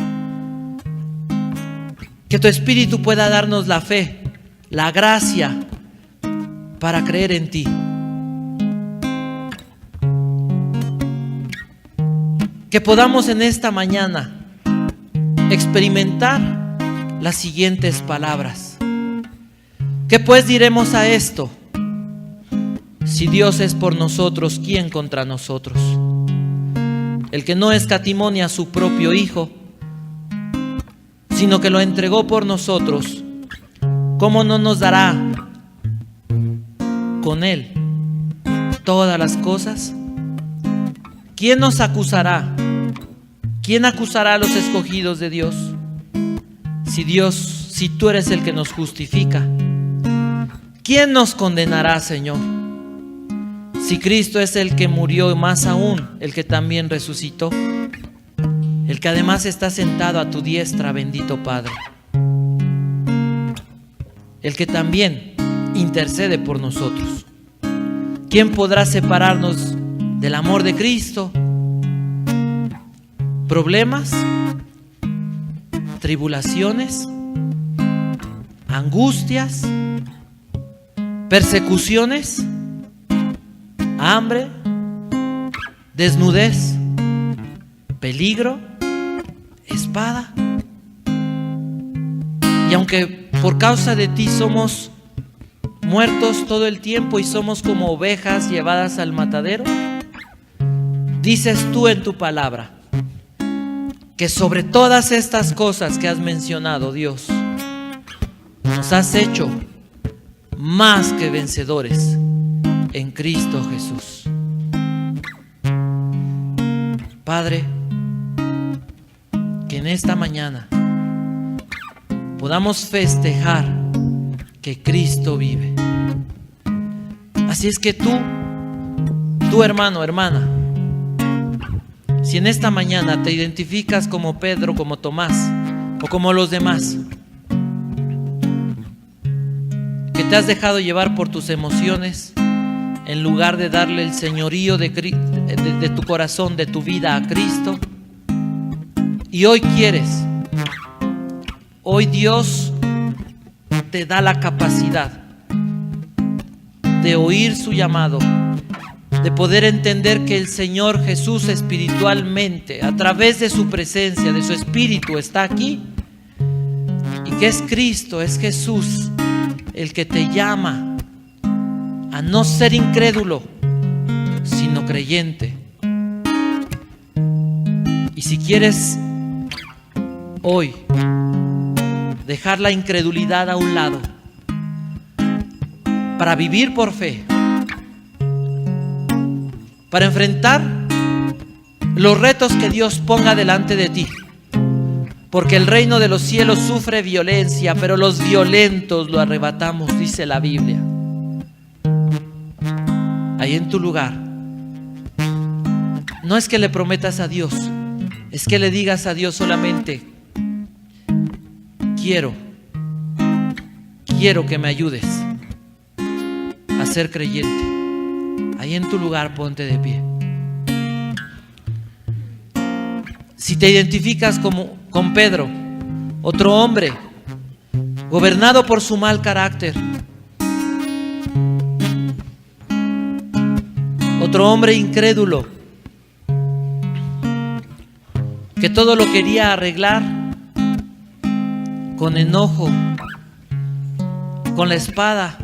Que tu Espíritu pueda darnos la fe, la gracia para creer en ti. Que podamos en esta mañana experimentar las siguientes palabras. ¿Qué pues diremos a esto? Si Dios es por nosotros, ¿quién contra nosotros? El que no escatimó ni a su propio Hijo, sino que lo entregó por nosotros, ¿cómo no nos dará con Él todas las cosas? ¿Quién nos acusará? ¿Quién acusará a los escogidos de Dios? Si tú eres el que nos justifica, ¿quién nos condenará, Señor? Si Cristo es el que murió, y más aún el que también resucitó, el el que además está sentado a tu diestra, bendito Padre, el que también intercede por nosotros. ¿Quién podrá separarnos del amor de Cristo? ¿Problemas? ¿Tribulaciones? ¿Angustias? ¿Persecuciones? ¿Hambre? ¿Desnudez? ¿Peligro? ¿Espada? Y aunque por causa de ti somos muertos todo el tiempo y somos como ovejas llevadas al matadero, dices tú en tu palabra que sobre todas estas cosas que has mencionado, Dios, nos has hecho más que vencedores en Cristo Jesús. Padre, que en esta mañana podamos festejar que Cristo vive. Así es que tú hermano, hermana, si en esta mañana te identificas como Pedro, como Tomás o como los demás, que te has dejado llevar por tus emociones en lugar de darle el señorío de tu corazón, de tu vida a Cristo, y hoy Dios te da la capacidad de oír su llamado, de poder entender que el Señor Jesús espiritualmente, a través de su presencia, de su Espíritu, está aquí, y que es Cristo, es Jesús el que te llama a no ser incrédulo, sino creyente. Y si quieres hoy dejar la incredulidad a un lado para vivir por fe, para enfrentar los retos que Dios ponga delante de ti, porque el reino de los cielos sufre violencia, pero los violentos lo arrebatamos, dice la Biblia. Ahí en tu lugar, no es que le prometas a Dios, es que le digas a Dios solamente: quiero que me ayudes a ser creyente. Ahí en tu lugar, ponte de pie. Si te identificas con Pedro, otro hombre gobernado por su mal carácter, otro hombre incrédulo que todo lo quería arreglar con enojo, con la espada,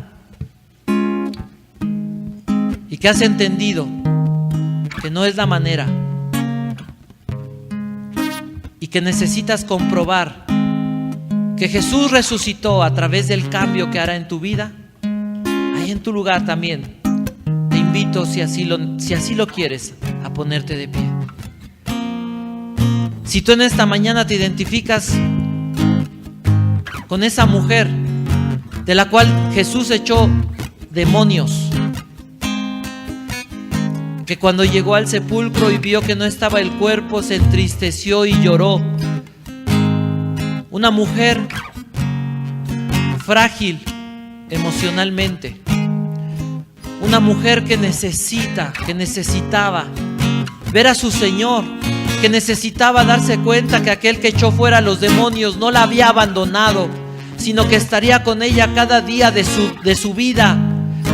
y que has entendido que no es la manera, y que necesitas comprobar que Jesús resucitó a través del cambio que hará en tu vida, ahí en tu lugar también te invito, si así lo quieres, a ponerte de pie. Si tú en esta mañana te identificas con esa mujer de la cual Jesús echó demonios, que cuando llegó al sepulcro y vio que no estaba el cuerpo, se entristeció y lloró. Una mujer frágil emocionalmente, una mujer que necesitaba ver a su Señor, que necesitaba darse cuenta que aquel que echó fuera a los demonios no la había abandonado, sino que estaría con ella cada día de su vida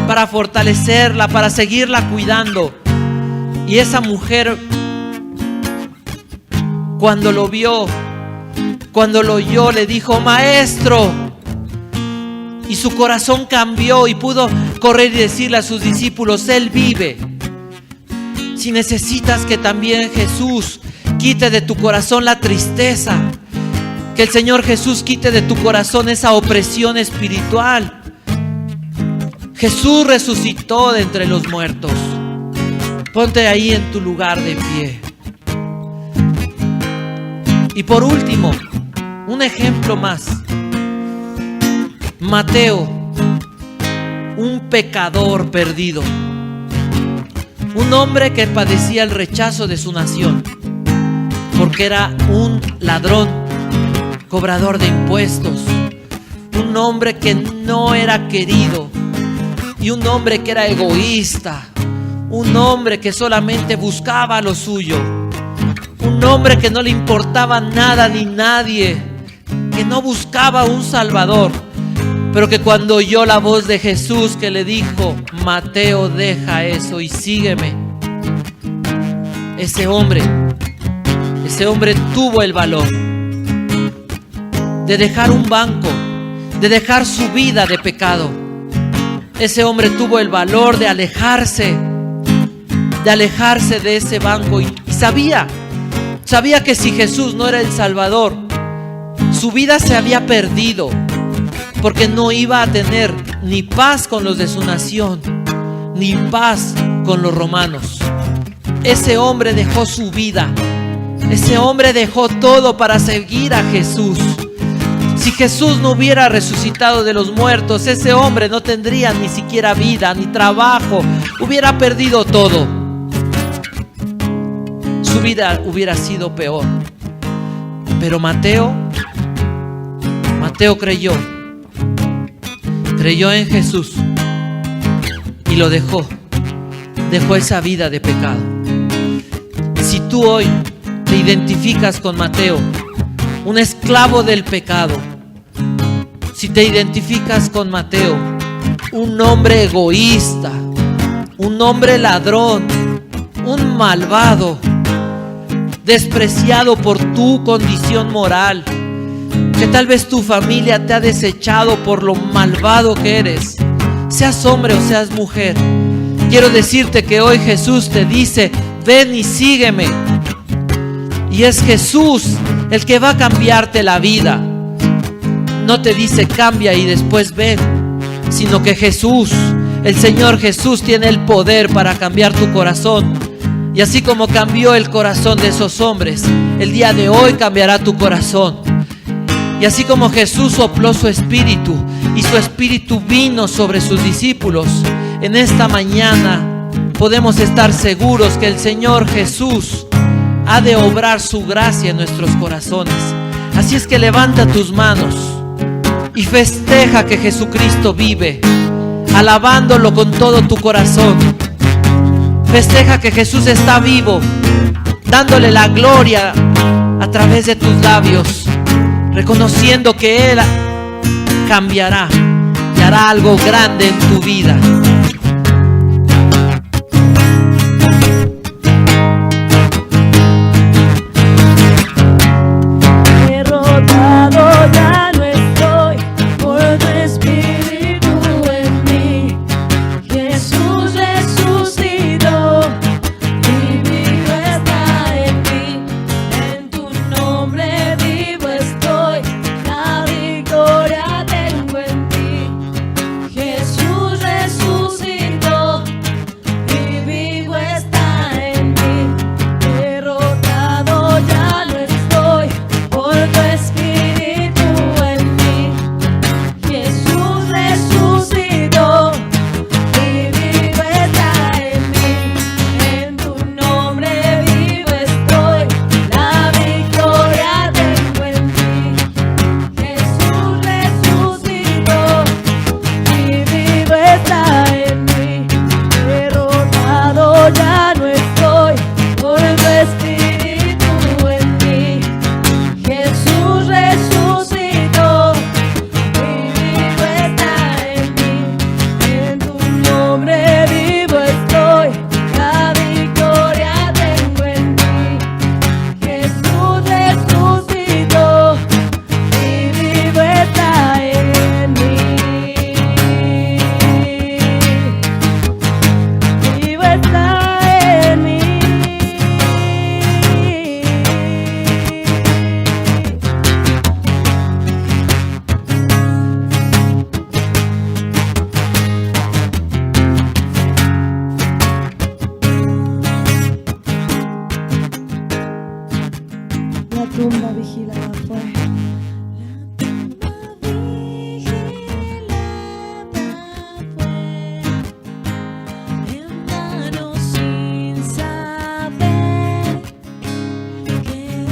para fortalecerla, para seguirla cuidando. Y esa mujer, cuando lo vio, cuando lo oyó, le dijo: Maestro. Y su corazón cambió y pudo correr y decirle a sus discípulos: Él vive. Si necesitas que también Jesús quite de tu corazón la tristeza, que el Señor Jesús quite de tu corazón esa opresión espiritual. Jesús resucitó de entre los muertos. Ponte ahí en tu lugar de pie. Y por último, un ejemplo más. Mateo, un pecador perdido, un hombre que padecía el rechazo de su nación, porque era un ladrón, cobrador de impuestos, un hombre que no era querido y un hombre que era egoísta, un hombre que solamente buscaba lo suyo, un hombre que no le importaba nada ni nadie, que no buscaba un salvador, pero que cuando oyó la voz de Jesús que le dijo: Mateo, deja eso y sígueme, ese hombre tuvo el valor de dejar un banco, de dejar su vida de pecado. Ese hombre tuvo el valor de alejarse de ese banco y sabía que si Jesús no era el Salvador, su vida se había perdido, porque no iba a tener ni paz con los de su nación, ni paz con los romanos. Ese hombre dejó su vida, ese hombre dejó todo para seguir a Jesús. Si Jesús no hubiera resucitado de los muertos, ese hombre no tendría ni siquiera vida, ni trabajo, hubiera perdido todo. Su vida hubiera sido peor. Pero Mateo creyó en Jesús y lo dejó esa vida de pecado. Si tú hoy te identificas con Mateo, un esclavo del pecado, si te identificas con Mateo, un hombre egoísta, un hombre ladrón, un malvado, despreciado por tu condición moral, que tal vez tu familia te ha desechado por lo malvado que eres, seas hombre o seas mujer, quiero decirte que hoy Jesús te dice: ven y sígueme. Y es Jesús el que va a cambiarte la vida. No te dice cambia y después ven, sino que Jesús, el Señor Jesús, tiene el poder para cambiar tu corazón. Y así como cambió el corazón de esos hombres, el día de hoy cambiará tu corazón. Y así como Jesús sopló su espíritu y su espíritu vino sobre sus discípulos, en esta mañana podemos estar seguros que el Señor Jesús ha de obrar su gracia en nuestros corazones. Así es que levanta tus manos y festeja que Jesucristo vive, alabándolo con todo tu corazón. Festeja que Jesús está vivo, dándole la gloria a través de tus labios, reconociendo que Él cambiará y hará algo grande en tu vida. Ya no estoy por tu espíritu en mí. Jesús resucitó y vivo está en mí. En tu nombre vivo estoy, la victoria tengo en ti. Jesús resucitó y vivo está en mí. Derrotado ya no estoy por tu espíritu. Ya no estoy por tu espíritu en mí. Jesús resucitó y vivo está en mí. En tu nombre vivo estoy, la victoria tengo en ti. Jesús resucitó y vivo está en mí. Vivo está. La tumba vigilada fue. En vano sin saber que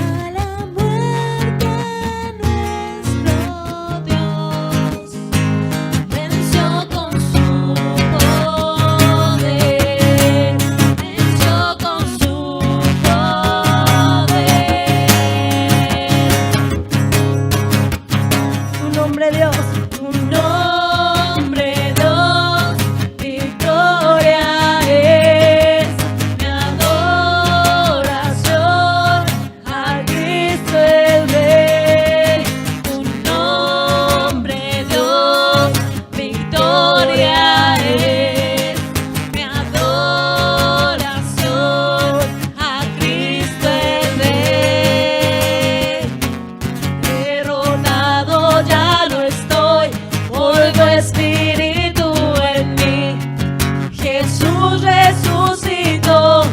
resucitó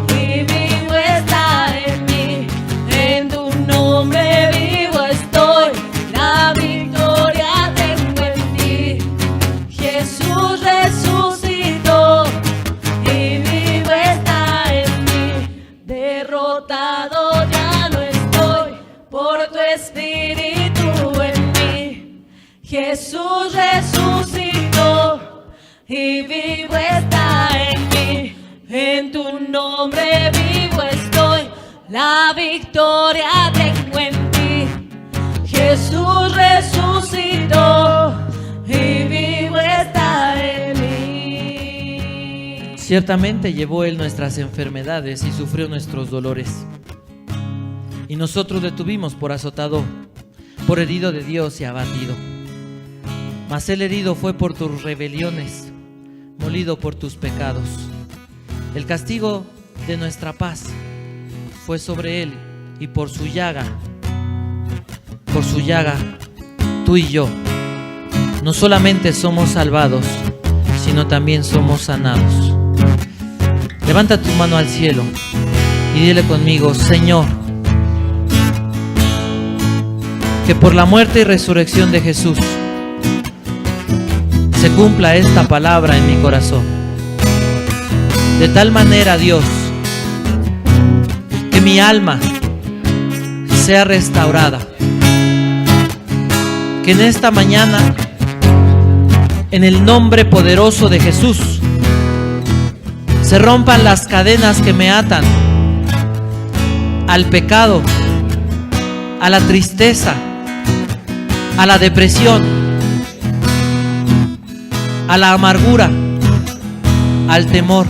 y vivo está en mí. En tu nombre vivo estoy, la victoria tengo en ti. Jesús resucitó y vivo está en mí. Derrotado ya no estoy por tu espíritu en mí. Jesús resucitó y vivo está en mí. En tu nombre vivo estoy, la victoria tengo en ti. Jesús resucitó y vivo está en mí. Ciertamente llevó Él nuestras enfermedades y sufrió nuestros dolores. Y nosotros le tuvimos por azotado, por herido de Dios y abatido. Mas Él herido fue por tus rebeliones, molido por tus pecados. El castigo de nuestra paz fue sobre Él, y por su llaga, tú y yo, no solamente somos salvados, sino también somos sanados. Levanta tu mano al cielo y dile conmigo: Señor, que por la muerte y resurrección de Jesús se cumpla esta palabra en mi corazón. De tal manera, Dios, que mi alma sea restaurada. Que en esta mañana, en el nombre poderoso de Jesús, se rompan las cadenas que me atan al pecado, a la tristeza, a la depresión, a la amargura, al temor.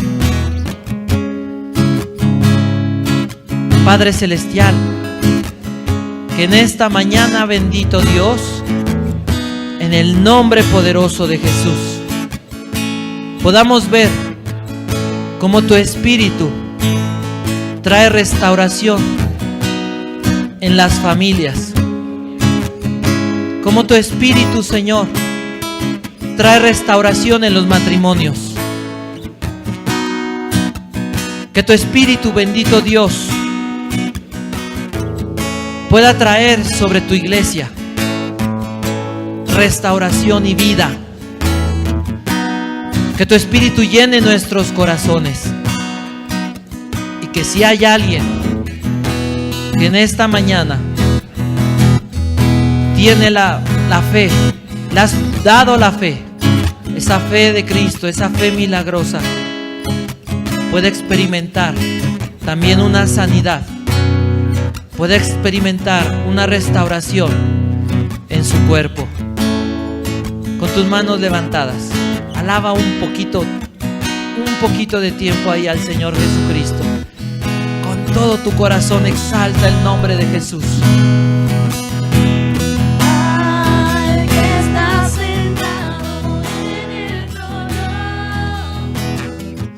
Padre Celestial, que en esta mañana, bendito Dios, en el nombre poderoso de Jesús, podamos ver cómo tu Espíritu trae restauración en las familias. Cómo tu Espíritu, Señor, trae restauración en los matrimonios. Que tu Espíritu, bendito Dios, pueda traer sobre tu iglesia restauración y vida. Que tu Espíritu llene nuestros corazones. Y que si hay alguien que en esta mañana tiene la fe, le has dado la fe, esa fe de Cristo, esa fe milagrosa, puede experimentar también una sanidad, puede experimentar una restauración en su cuerpo. Con tus manos levantadas, alaba un poquito de tiempo ahí al Señor Jesucristo. Con todo tu corazón exalta el nombre de Jesús. Al que está sentado en el trono, al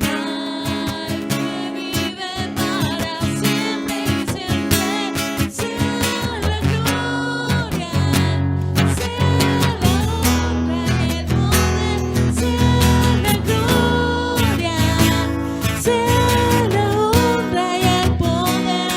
que vive para siempre y siempre, sea la gloria, sea la honra y el poder, sea la gloria, sea la honra y el poder.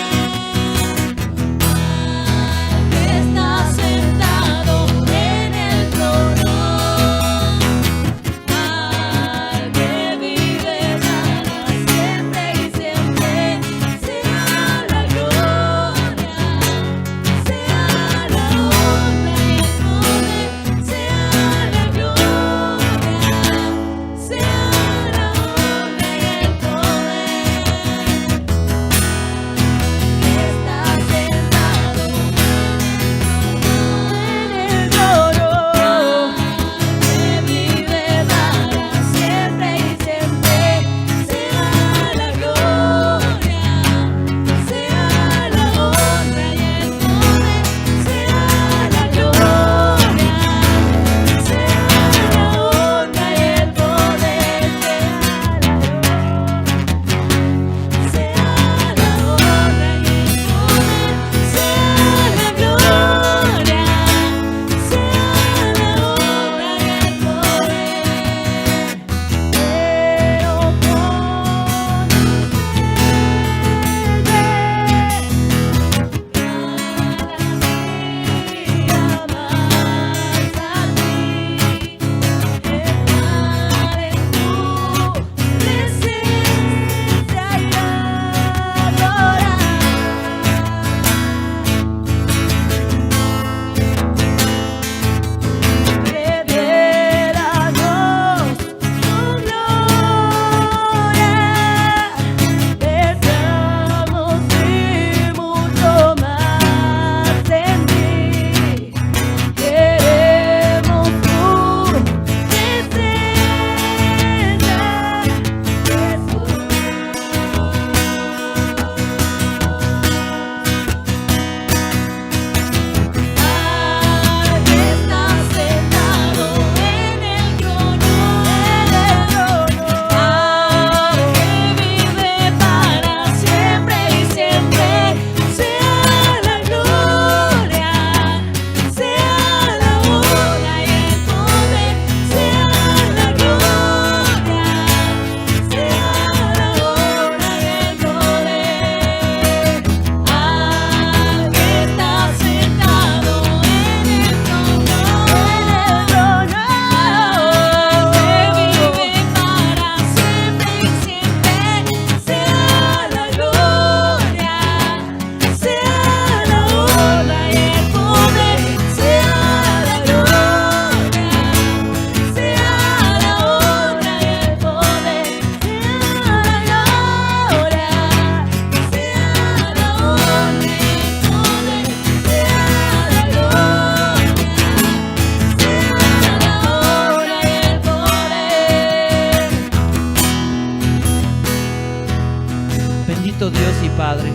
bendito Dios y Padre.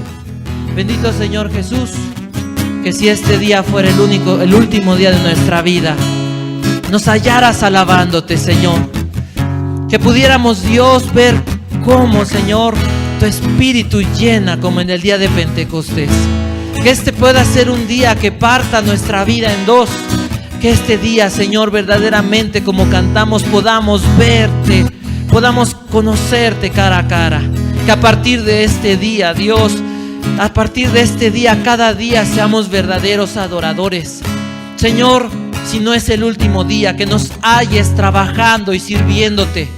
Bendito Señor Jesús, que si este día fuera el último día de nuestra vida, nos hallaras alabándote, Señor. Que pudiéramos, Dios, ver cómo, Señor, tu Espíritu llena como en el día de Pentecostés. Que este pueda ser un día que parta nuestra vida en dos. Que este día, Señor, verdaderamente como cantamos, podamos verte, podamos conocerte cara a cara. Que a partir de este día, Dios, a partir de este día, cada día seamos verdaderos adoradores. Señor, si no es el último día, que nos halles trabajando y sirviéndote.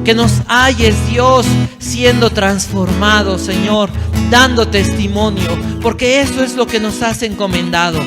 Que nos halles, Dios, siendo transformados, Señor, dando testimonio, porque eso es lo que nos has encomendado.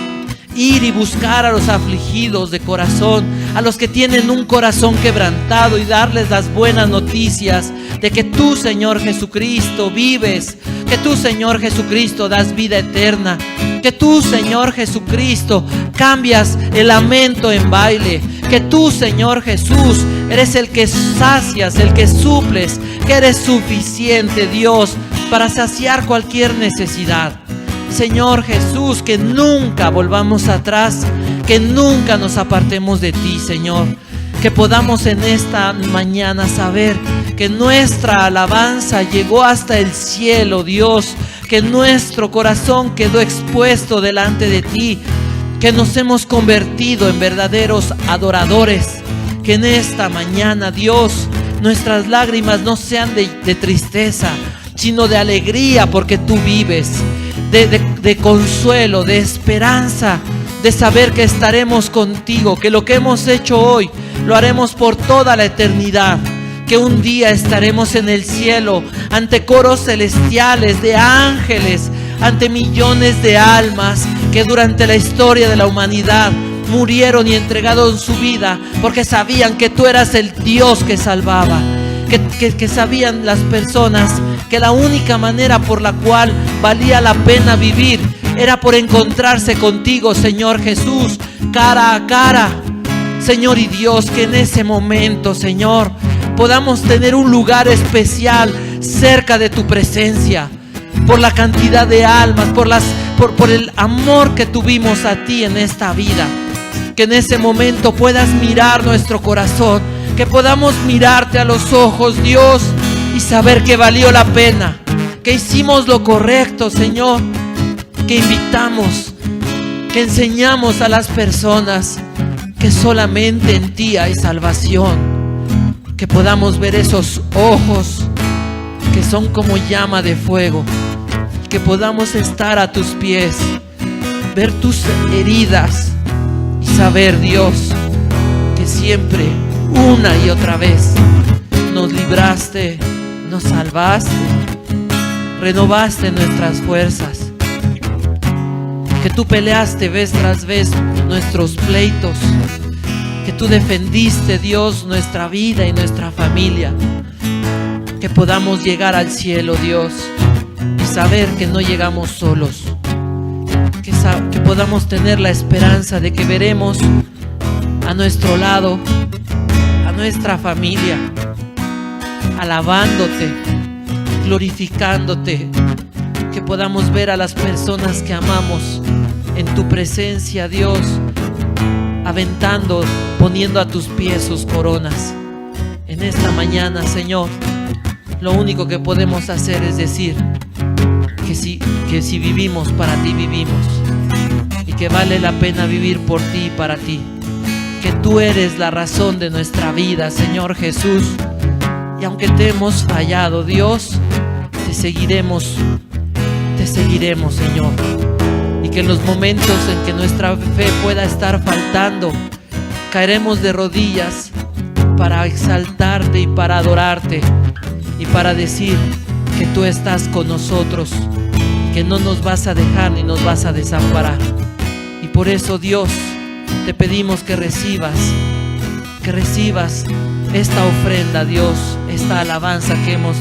Ir y buscar a los afligidos de corazón, a los que tienen un corazón quebrantado, y darles las buenas noticias de que tú, Señor Jesucristo, vives, que tú, Señor Jesucristo, das vida eterna, que tú, Señor Jesucristo, cambias el lamento en baile, que tú, Señor Jesús, eres el que sacias, el que suples, que eres suficiente, Dios, para saciar cualquier necesidad. Señor Jesús, que nunca volvamos atrás, que nunca nos apartemos de ti, Señor. Que podamos en esta mañana saber que nuestra alabanza llegó hasta el cielo, Dios. Que nuestro corazón quedó expuesto delante de ti. Que nos hemos convertido en verdaderos adoradores. Que en esta mañana, Dios, nuestras lágrimas no sean de tristeza, sino de alegría, porque tú vives. De consuelo, de esperanza, de saber que estaremos contigo, que lo que hemos hecho hoy lo haremos por toda la eternidad, que un día estaremos en el cielo ante coros celestiales de ángeles, ante millones de almas que durante la historia de la humanidad murieron y entregaron su vida porque sabían que tú eras el Dios que salvaba. Que sabían las personas que la única manera por la cual valía la pena vivir era por encontrarse contigo, Señor Jesús, cara a cara. Señor y Dios, que en ese momento, Señor, podamos tener un lugar especial cerca de tu presencia, por la cantidad de almas, por el amor que tuvimos a ti en esta vida. Que en ese momento puedas mirar nuestro corazón, que podamos mirarte a los ojos, Dios, y saber que valió la pena, que hicimos lo correcto, Señor, que invitamos, que enseñamos a las personas que solamente en ti hay salvación, que podamos ver esos ojos que son como llama de fuego, que podamos estar a tus pies, ver tus heridas y saber, Dios, que siempre, una y otra vez, nos libraste, nos salvaste, renovaste nuestras fuerzas, que tú peleaste vez tras vez nuestros pleitos, que tú defendiste, Dios, nuestra vida y nuestra familia, que podamos llegar al cielo, Dios, y saber que no llegamos solos, que podamos tener la esperanza de que veremos a nuestro lado a nuestra familia, alabándote, glorificándote, que podamos ver a las personas que amamos en tu presencia, Dios, aventando, poniendo a tus pies sus coronas. En esta mañana, Señor, lo único que podemos hacer es decir que si vivimos, para ti vivimos, y que vale la pena vivir por ti y para ti, que tú eres la razón de nuestra vida, Señor Jesús. Y aunque te hemos fallado, Dios, te seguiremos, Señor. Y que en los momentos en que nuestra fe pueda estar faltando, caeremos de rodillas para exaltarte y para adorarte y para decir que tú estás con nosotros, que no nos vas a dejar ni nos vas a desamparar. Y por eso, Dios, te pedimos que recibas esta ofrenda, Dios, esta alabanza que hemos